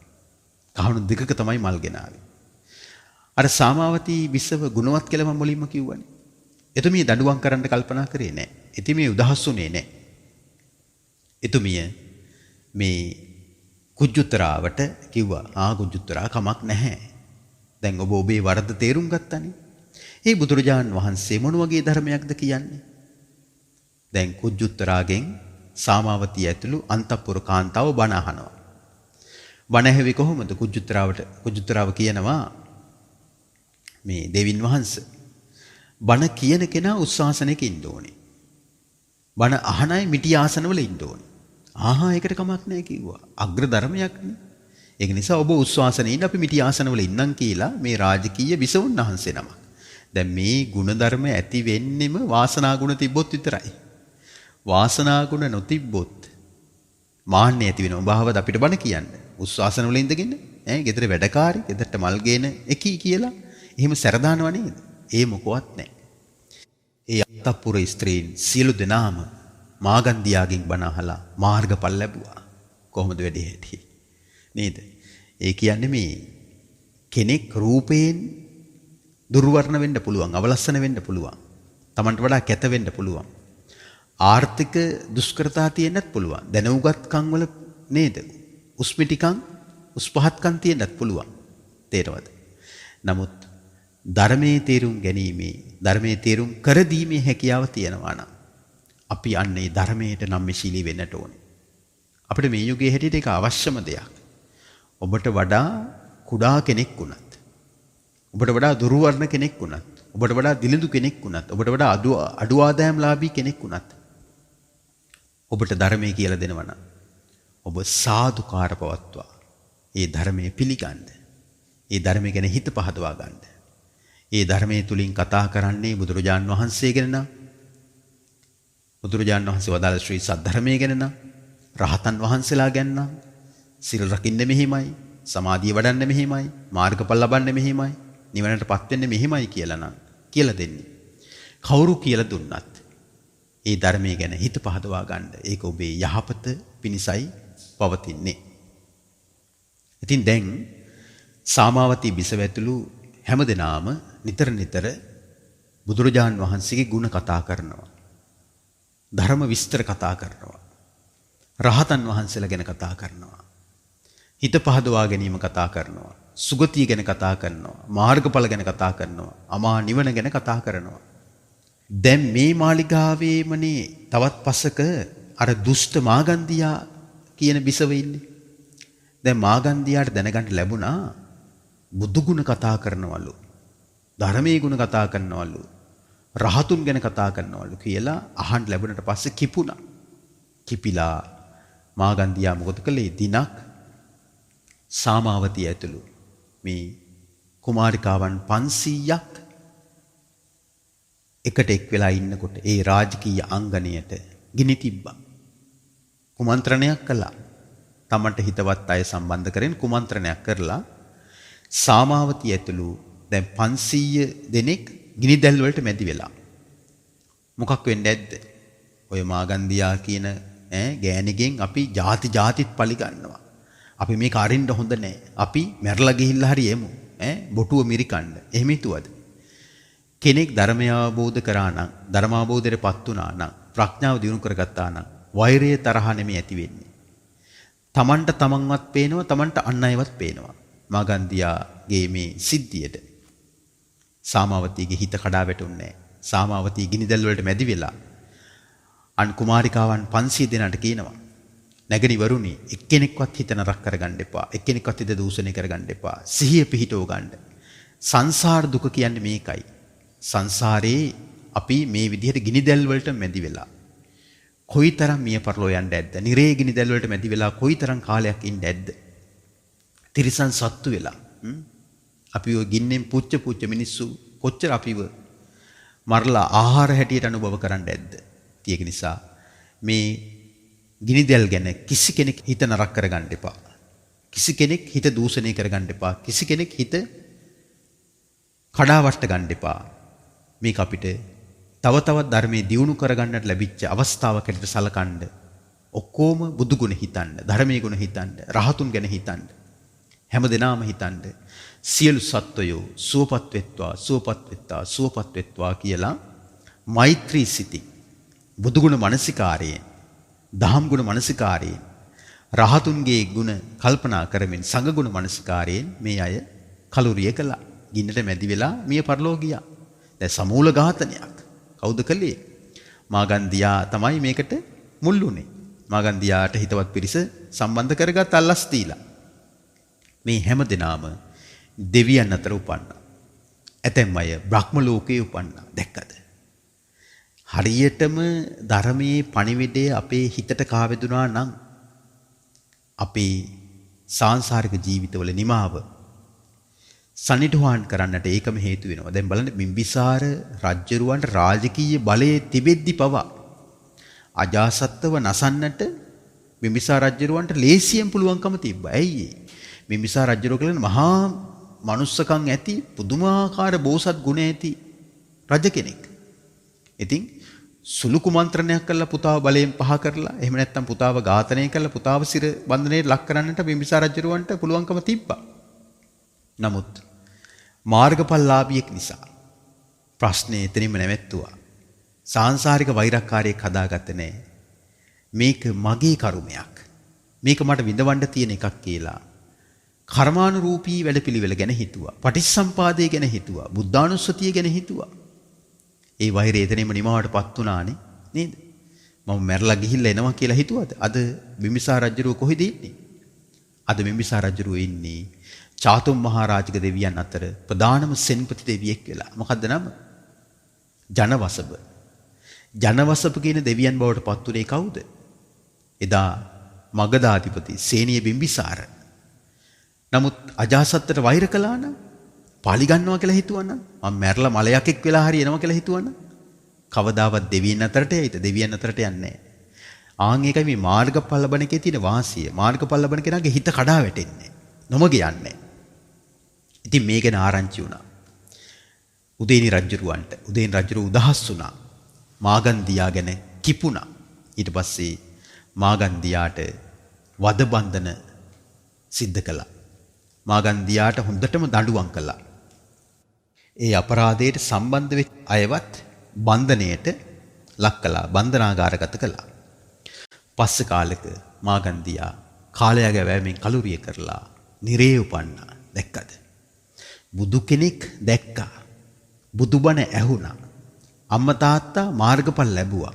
කහවණු 2ක තමයි මල් ගෙනාවේ. අර සාමාවතී විසව ගුණවත් කියලා මම මුලින්ම කිව්වනේ. එතුමිය දඬුවම් කරන්න කල්පනා කරේ නැහැ. එතුමිය උදහස්සුනේ නැහැ. එතුමිය මේ කුජුත්තරාවට කිව්වා කුජුත්තරා කමක් නැහැ. දැන් ඔබ ඔබේ වරද තේරුම් ගත්තනේ. ඒ බුදුරජාන් වහන්සේ මොන වගේ ධර්මයක්ද කියන්නේ? දැන් කුජුත්තරාගෙන් සාමාවතී ඇතුළු අන්තපුර කාන්තාව බණ අහනවා. බණ ඇහුවේ කොහොමද? කුජුත්තරාව කියනවා මේ දෙවියන් වහන්සේ බණ කියන කෙනා උස්සාසනෙක ඉන්න ඕනේ. බණ අහන අය මිටි ආසනවල ඉන්න ඕනේ. ඒකට කමක් නැහැ කිව්වා. අග්‍ර ධර්මයක්නේ. ඒක නිසා ඔබ උස්සාසනේ ඉන්න අපි මිටි ආසනවල ඉන්නම් කියලා මේ රාජකීය විසවුන් වහන්සේ නමක්. දැන් මේ ಗುಣධර්ම ඇති වෙන්නෙම වාසනා ගුණ තිබ්බොත් විතරයි. වාසනා ගුණ නොතිබ්බොත් මාන්නේ ඇති වෙනවා. භාවද අපිට බණ කියන්න. උස්සාසන වල ඉඳගෙන ගෙදර වැඩකාරී, ගෙදරට මල් ගේන එකී කියලා එහෙම සැරදානව නේද? ඒ මොකවත් නැහැ. ඒ අත්තපුර ස්ත්‍රීන් සියලු දෙනාම මාගන්දියාගෙන් බණ අහලා මාර්ගඵල ලැබුවා. කොහොමද වැඩේ හැටි? නේද? ඒ කියන්නේ මේ කෙනෙක් රූපයෙන් දුර්වර්ණ වෙන්න පුළුවන්, අවලස්සන වෙන්න පුළුවන්. Tamanට වඩා කැත වෙන්න පුළුවන්. ආර්ථික දුෂ්කරතා තියෙන්නත් පුළුවන්. දැනුගත්කම් වල නේද? උස්මිටිකම්, උස්පහත්කම් තියෙන්නත් පුළුවන්. තේරවද? නමුත් ධර්මයේ තේරුම් ගැනීමේ, ධර්මයේ තේරුම් කර දීමේ හැකියාව තියෙනවා නම් අපි අන්නේ ධර්මයට නම්‍යශීලී වෙන්නට ඕනේ. අපිට මේ යුගයේ හැටියට ඒක අවශ්‍යම දෙයක්. ඔබට වඩා කුඩා කෙනෙක් වුණත්, ඔබට වඩා දුර්වර්ණ කෙනෙක් වුණත්, ඔබට වඩා දිලිඳු කෙනෙක් වුණත්, ඔබට වඩා අඩු ආදායම්ලාභී කෙනෙක් වුණත් ඔබට ධර්මයේ කියලා දෙනවා නම් ඔබ සාදුකාර පවත්වා ඒ ධර්මයේ පිළිගන්න. ඒ ධර්මයේ ගැන හිත පහදවා ගන්න. ඒ ධර්මයේ තුලින් කතා කරන්නේ බුදුරජාන් වහන්සේ ගැන නම්, බුදුරජාන් වහන්සේ වදාළ ශ්‍රී සද්ධර්මයේ ගැන නම්, රහතන් වහන්සේලා ගැන නම්, සිල් රකින්න මෙහිමයි, සමාධිය වඩන්න මෙහිමයි, මාර්ගඵල ලබන්න මෙහිමයි, නිවනටපත් වෙන්න මෙහිමයි කියලා නම් කියලා දෙන්නේ. කවුරු කියලා දුන්නත් ඒ ධර්මයේ ගැන හිත පහදවා ගන්න. ඒක ඔබේ යහපත පිණිසයි පවතින්නේ. ඉතින් දැන් සාමාවතී බිසවැතුළු හැමදෙනාම නිතර නිතර බුදුරජාන් වහන්සේගේ ගුණ කතා කරනවා. ධර්ම විස්තර කතා කරනවා. රහතන් වහන්සේලා ගැන කතා කරනවා. හිත පහදවා ගැනීම කතා කරනවා. සුගතිය ගැන කතා කරනවා. මාර්ගඵල ගැන කතා කරනවා. අමා නිවන ගැන කතා කරනවා. දැන් මේ මාලිගාවේමනේ තවත් පසක අර දුෂ්ට මාගන්දියා කියන බිසව ඉන්නේ. දැන් මාගන්දියාට දැනගන්න ලැබුණා බුදුගුණ කතා කරනවලු. ධර්මයේ ගුණ කතා කරනවලු. රහතුන් ගැන කතා කරනවලු කියලා අහන්න ලැබුණට පස්සේ කිපුණා. කිපිලා මාගන්දියා මොකද කළේ? දිනක් සාමාවතිය ඇතුළු මේ කුමාරිකාවන් 500ක් එකට එක් වෙලා ඉන්නකොට ඒ රාජකීය අංගණයට ගිනි තිබ්බා. කුමන්ත්‍රණයක් කළා. තමන්ට හිතවත් අය සම්බන්ධ කරගෙන කුමන්ත්‍රණයක් කරලා සාමාවතිය ඇතුළු දැන් 500 දෙනෙක් ගිනි දැල් වලට මැදි වෙලා. මොකක් වෙන්නේ නැද්ද? ඔය මාගන්දියා කියන ගෑණිගෙන් අපි ಜಾතිත් පලි ගන්නවා. අපි මේක අරින්න හොඳ නැහැ. අපි මැරලා ගිහිල්ලා හරි එමු. බොටුව මිරිකන්න. එහෙම හිතුවද? කෙනෙක් ධර්මය අවබෝධ කරා නම්, ධර්ම අවබෝධයටපත් වුණා නම්, ප්‍රඥාව දියුණු කරගත්තා නම් වෛරය තරහ නෙමෙයි ඇති වෙන්නේ. තමන්ට තමන්වත් පේනවා, තමන්ට අන් අයවත් පේනවා. මාගන්දියාගේ මේ සිද්ධියට සාමාවතීගේ හිත කඩා වැටුන්නේ නැහැ. සාමාවතී ගිනිදැල් වලට මැදි වෙලා අන් කුමාරිකාවන් 500 දෙනාට කියනවා, නැගණිවරුනි, එක්කෙනෙක්වත් හිත නරක කරගන්න එපා. එක්කෙනෙක්වත් හිත දූෂණය කරගන්න එපා. සිහිය පිහිටව ගන්න. සංසාර දුක කියන්නේ මේකයි. සංසාරේ අපි මේ විදිහට ගිනිදැල් වලට මැදි වෙලා කොයිතරම් මිය පරලෝ යන්න ඇද්ද? නිරේ ගිනිදැල් වලට මැදි වෙලා කොයිතරම් කාලයක් ඉන්න ඇද්ද? තිරිසන් සත්තු වෙලා. අපි ඔය ගින්නෙන් පුච්ච මිනිස්සු කොච්චර අපිව මරලා ආහාර හැටියට අනුභව කරන්න ඇද්ද? ඒක නිසා මේ ගිනිදැල් ගැන කිසි කෙනෙක් හිත නරක කරගන්න එපා. කිසි කෙනෙක් හිත දූෂණය කරගන්න එපා. කිසි කෙනෙක් හිත කඩාවට්ට ගන්න එපා. මේක අපිට තව තවත් ධර්මයේ දියුණු කරගන්නට ලැබිච්ච අවස්ථාවක් හැටියට සලකන්න. ඔක්කොම බුදු ගුණ හිතන්න, ධර්මයේ ගුණ හිතන්න, රහතුන් ගැන හිතන්න. හැමදෙනාම හිතන්න සියලු සත්වයෝ සුවපත් වෙත්වා, සුවපත් වෙත්වා, සුවපත් වෙත්වා කියලා මෛත්‍රී සිතින්, බුදු ගුණ මනසිකාරයෙන්, දහම් ගුණ මනසිකාරයෙන්, රහතුන්ගේ ගුණ කල්පනා කරමින්, සංඝ ගුණ මනසිකාරයෙන් මේ අය කලුරිය කළා. ගින්නට මැදි වෙලා මිය පරලෝ ගියා. දැන් සමූල ඝාතනයක්. කවුද කළේ? මාගන්දියා තමයි මේකට මුල් වුනේ. මාගන්දියාට හිතවත් පිරිස සම්බන්ධ කරගත් අල්ලස් දීලා. මේ හැම දිනාම දෙවියන් අතර උපන්නා. ඇතැම් අය බ්‍රහ්ම ලෝකයේ උපන්නා. දැක්කද? හරියටම ධර්මයේ පණිවිඩය අපේ හිතට කාවැදුනා නම් අපේ සාංශාරික ජීවිතවල නිමාව සනිටුහන් කරන්නට ඒකම හේතු වෙනවා. දැන් බලන්න, බිම්බිසාර රජ්ජුරුවන්ට රාජකීය බලයේ තිබෙද්දි පවා අජාසත්තව නසන්නට බිම්බිසාර රජ්ජුරුවන්ට ලේසියෙන් පුළුවන්කම තිබ්බා. ඇයි ඒ? බිම්බිසාර රජ්ජුරුව කියන්නේ මහා මනුස්සකම් ඇති, පුදුමාකාර බෝසත් ගුණ ඇති රජ කෙනෙක්. ඉතින් සුළු කුමන්ත්‍රණයක් කළා පුතාව බලයෙන් පහ කරලා, එහෙම නැත්නම් පුතාව ඝාතනය කළා, පුතාව සිර බන්ධනයට ලක් කරන්නට බිම්බිසාර රජ්ජුරුවන්ට පුළුවන්කම තිබ්බා. නමුත් මාර්ගඵලලාභියෙක් නිසා ප්‍රශ්නේ එතනින්ම නැවැත්තුවා. සාංශාරික වෛරක්කාරයෙක් හදාගත්තේ නැහැ. මේක මගේ කර්මයක්. මේක මට විඳවන්න තියෙන එකක් කියලා. කර්මානුරූපී වැඩපිළිවෙල ගැන හිතුවා. පටිච්චසම්පාදය ගැන හිතුවා. බුද්ධානුස්සතිය ගැන හිතුවා. ඒ වෛරය එතනින්ම නිමාවටපත් උනානේ නේද? මම මැරලා ගිහිල්ලා එනවා කියලා හිතුවද? අද බිම්බිසාර රජුරෝ කොහෙද ඉන්නේ? අද බිම්බිසාර රජුරෝ ඉන්නේ චාතුම් මහරජක දෙවියන් අතර ප්‍රධානම සෙන්පති දෙවියෙක් වෙලා. මොකද්ද නම? ජනවසබ. ජනවසබ කියන දෙවියන් බවට පත් උනේ කවුද? එදා මගධාධිපති සේනිය බිම්බිසාර. නමුත් අජාසත්තට වෛර කළා නම්, පාලි ගන්නවා කියලා හිතුවනම්, මම මැරලා මලයකෙක් වෙලා හරි එනවා කියලා හිතුවනම් කවදාවත් දෙවියන් අතරට යයිද? දෙවියන් අතරට යන්නේ නැහැ. ආන් ඒකයි මේ මාර්ගඵල ලබන එකේ තියෙන වාසිය. මාර්ගඵල ලබන කෙනාගේ හිත කඩා වැටෙන්නේ. නොමග යන්නේ. ඉතින් මේ ගැන ආරංචි වුණා උදේනි රජුරවන්ට. උදේනි රජුර උදහස් වුණා. මාගන්දියා ගැන කිපුණා. ඊට පස්සේ මාගන්දියාට වද බන්ධන සිද්ධ කළා. මාගන්දියාට හොඳටම දඬුවම් කළා. ඒ අපරාධයට සම්බන්ධ වෙච්ච අයවත් බන්ධනයට ලක් කළා. බන්ධනාගාරගත කළා. පස්සේ කාලෙක මාගන්දියා කාලයාගේ වැෑමෙන් කලුරිය කරලා නිරේ උපන්නා. දැක්කද? බුදු කෙනෙක් දැක්කා. බුදුබණ ඇහුණා. අම්මා තාත්තා මාර්ගඵල ලැබුවා.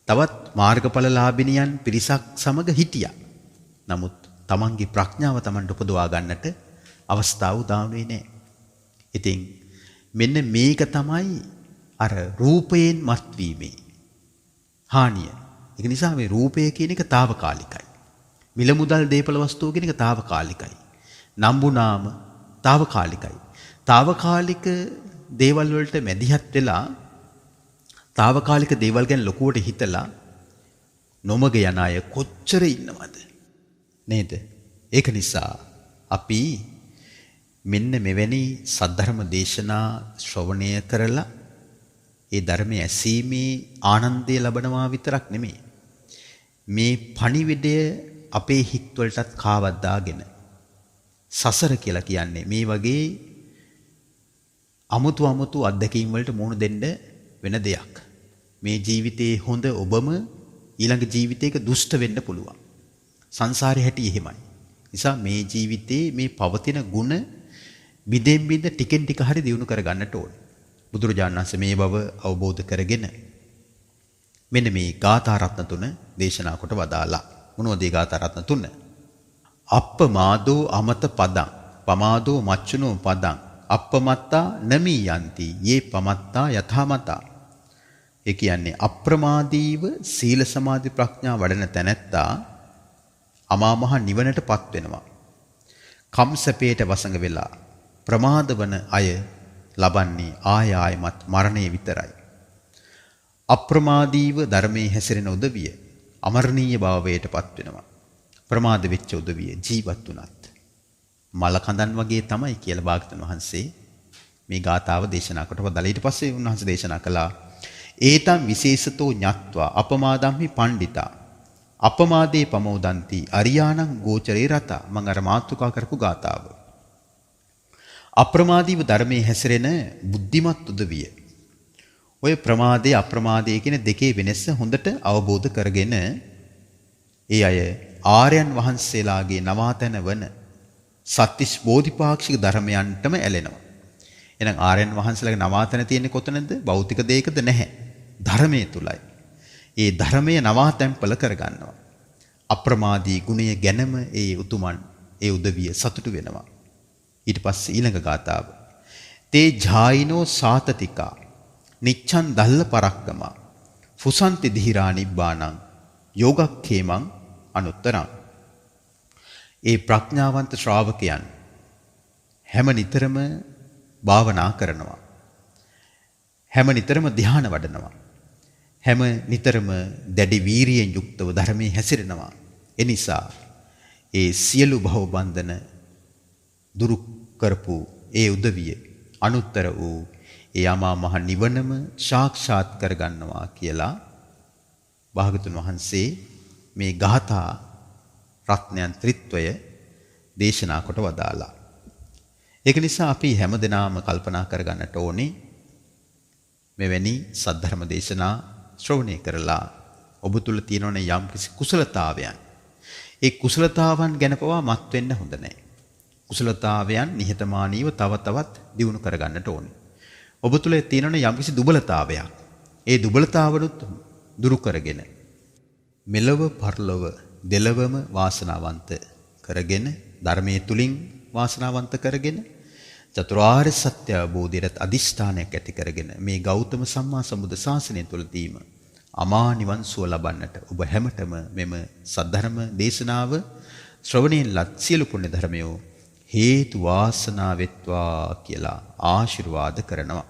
තවත් මාර්ගඵලලාභිනියන් පිරිසක් සමග හිටියා. නමුත් තමන්ගේ ප්‍රඥාව තමන්ට උපදවා ගන්නට අවස්ථාව උදා වුණේ නැහැ. ඉතින් මෙන්න මේක තමයි අර රූපයෙන් මත්වීමේ හානිය. ඒක නිසා මේ රූපය කියන එක తాවකාලිකයි. මිල මුදල් දීපල වස්තුව කියන එක తాවකාලිකයි. නම්බුනාම తాවකාලිකයි. తాවකාලික දේවල් වලට මැදිහත් වෙලා తాවකාලික දේවල් ගැන ලොකුවට හිතලා නොමග යන අය කොච්චර ඉන්නවද නේද? ඒක නිසා අපි මෙන්න මෙවැනි සද්ධර්ම දේශනා ශ්‍රවණය කරලා ඒ ධර්මයේ ඇසීමේ ආනන්දය ලබනවා විතරක් නෙමෙයි. මේ පණිවිඩය අපේ හිත්වලටත් කාවක් දාගෙන සසර කියලා කියන්නේ මේ වගේ අමුතු අත්දැකීම් වලට මුහුණ දෙන්න වෙන දෙයක්. මේ ජීවිතයේ හොඳ ඔබම ඊළඟ ජීවිතයක දුෂ්ට වෙන්න පුළුවන්. සංසාරේ හැටි එහෙමයි. නිසා මේ ජීවිතේ මේ පවතින ಗುಣ බිඳෙන් බිඳ ටිකෙන් ටික හරි දියුණු කරගන්නට ඕනේ. බුදුරජාණන් වහන්සේ මේ බව අවබෝධ කරගෙන මෙන්න මේ ගාථා රත්න තුන දේශනා කොට වදාලා. මොනවද මේ ගාථා රත්න තුන? අප්පමාදෝ අමත පදං පමාදෝ මච්චුනෝ පදං අප්පමත්තා නමී යන්ති යේ පමත්තා යථාමතා. ඒ කියන්නේ අප්‍රමාදීව සීල සමාධි ප්‍රඥා වඩන තැනැත්තා අමා මහ නිවනටපත් වෙනවා. කම්සපේට වසඟ වෙලා ප්‍රමාද වන අය ලබන්නේ ආයමත් මරණය විතරයි. අප්‍රමාදීව ධර්මයේ හැසිරෙන උදවිය අමරණීය භාවයටපත් වෙනවා. ප්‍රමාද වෙච්ච උදවිය ජීවත් වුණත් මල කඳන් වගේ තමයි කියලා භාගතුන් වහන්සේ මේ ගාථාව දේශනා කොට වදාළා. ඊට පස්සේ උන්වහන්සේ දේශනා කළා ඒතම් විශේෂතෝ ඤත්වා අපමාදම්හි පණ්ඩිතා අපමාදේ පමෝදන්ති අරියාණං ගෝචරේ රතා. මම අර මාතෘකා කරපු ගාථාව. අප්‍රමාදීව ධර්මයේ හැසිරෙන බුද්ධිමත් උදවිය ඔය ප්‍රමාදේ අප්‍රමාදේ කියන දෙකේ වෙනස හොඳට අවබෝධ කරගෙන ඒ අය ආර්යයන් වහන්සේලාගේ නවාතැන වන සත්‍තිස් බෝධිපාක්ෂික ධර්මයන්ටම ඇලෙනවා. එහෙනම් ආර්යයන් වහන්සේලාගේ නවාතැන තියෙන්නේ කොතනද? භෞතික දෙයකද? නැහැ. ධර්මයේ තුලයි. ඒ ධර්මයේ නවාතැන්පල කරගන්නවා. අප්‍රමාදී ගුණය ගැනම ඒ උතුමන් ඒ උදවිය සතුටු වෙනවා. ඊට පස්සේ ඊළඟ ගාථාව. තේ ජායිනෝ සාතතිකා නිච්ඡන් දල්ල පරක්කම ෆුසන්ති දිහිරා නිබ්බාණං යෝගක්ඛේමං අනුත්තරං. ඒ ප්‍රඥාවන්ත ශ්‍රාවකයන් හැම නිතරම භාවනා කරනවා. හැම නිතරම ධ්‍යාන වඩනවා. හැම නිතරම දැඩි වීරියෙන් යුක්තව ධර්මයේ හැසිරෙනවා. එනිසා ඒ සියලු භව බන්ධන දුරු කරපු ඒ උදවිය අනුත්තර වූ ඒ අමා මහ නිවනම සාක්ෂාත් කරගන්නවා කියලා භාගතුන් වහන්සේ මේ ගාථා රත්නයන් ත්‍රිත්වය දේශනා කොට වදාලා. ඒක නිසා අපි හැමදෙනාම කල්පනා කරගන්නට ඕනේ මෙවැනි සද්ධර්ම දේශනා ශ්‍රවණය කරලා ඔබ තුල තියෙන යම් කිසි කුසලතාවයන් ඒ කුසලතාවන් ගැන පවා මත් වෙන්න හොඳ නැහැ. කුසලතාවයන් නිහතමානීව තව තවත් දියුණු කරගන්නට ඕනේ. ඔබ තුල තියෙන යම් කිසි දුබලතාවයක් ඒ දුබලතාවලුත් දුරු කරගෙන මෙලව පරලොව දෙලවම වාසනාවන්ත කරගෙන ධර්මයේ තුලින් වාසනාවන්ත කරගෙන චතුරාර්ය සත්‍ය අවබෝධයට අදිෂ්ඨානයක් ඇති කරගෙන මේ ගෞතම සම්මා සම්බුද්ධ ශාසනය තුලදීම අමා නිවන් සුව ලබන්නට ඔබ හැමතෙම මෙම සද්ධර්ම දේශනාව ශ්‍රවණයෙන් ලත් සියලු පුණ්‍ය ධර්මයෝ හේතු වාසනා වෙත්වා කියලා ආශිර්වාද කරනවා.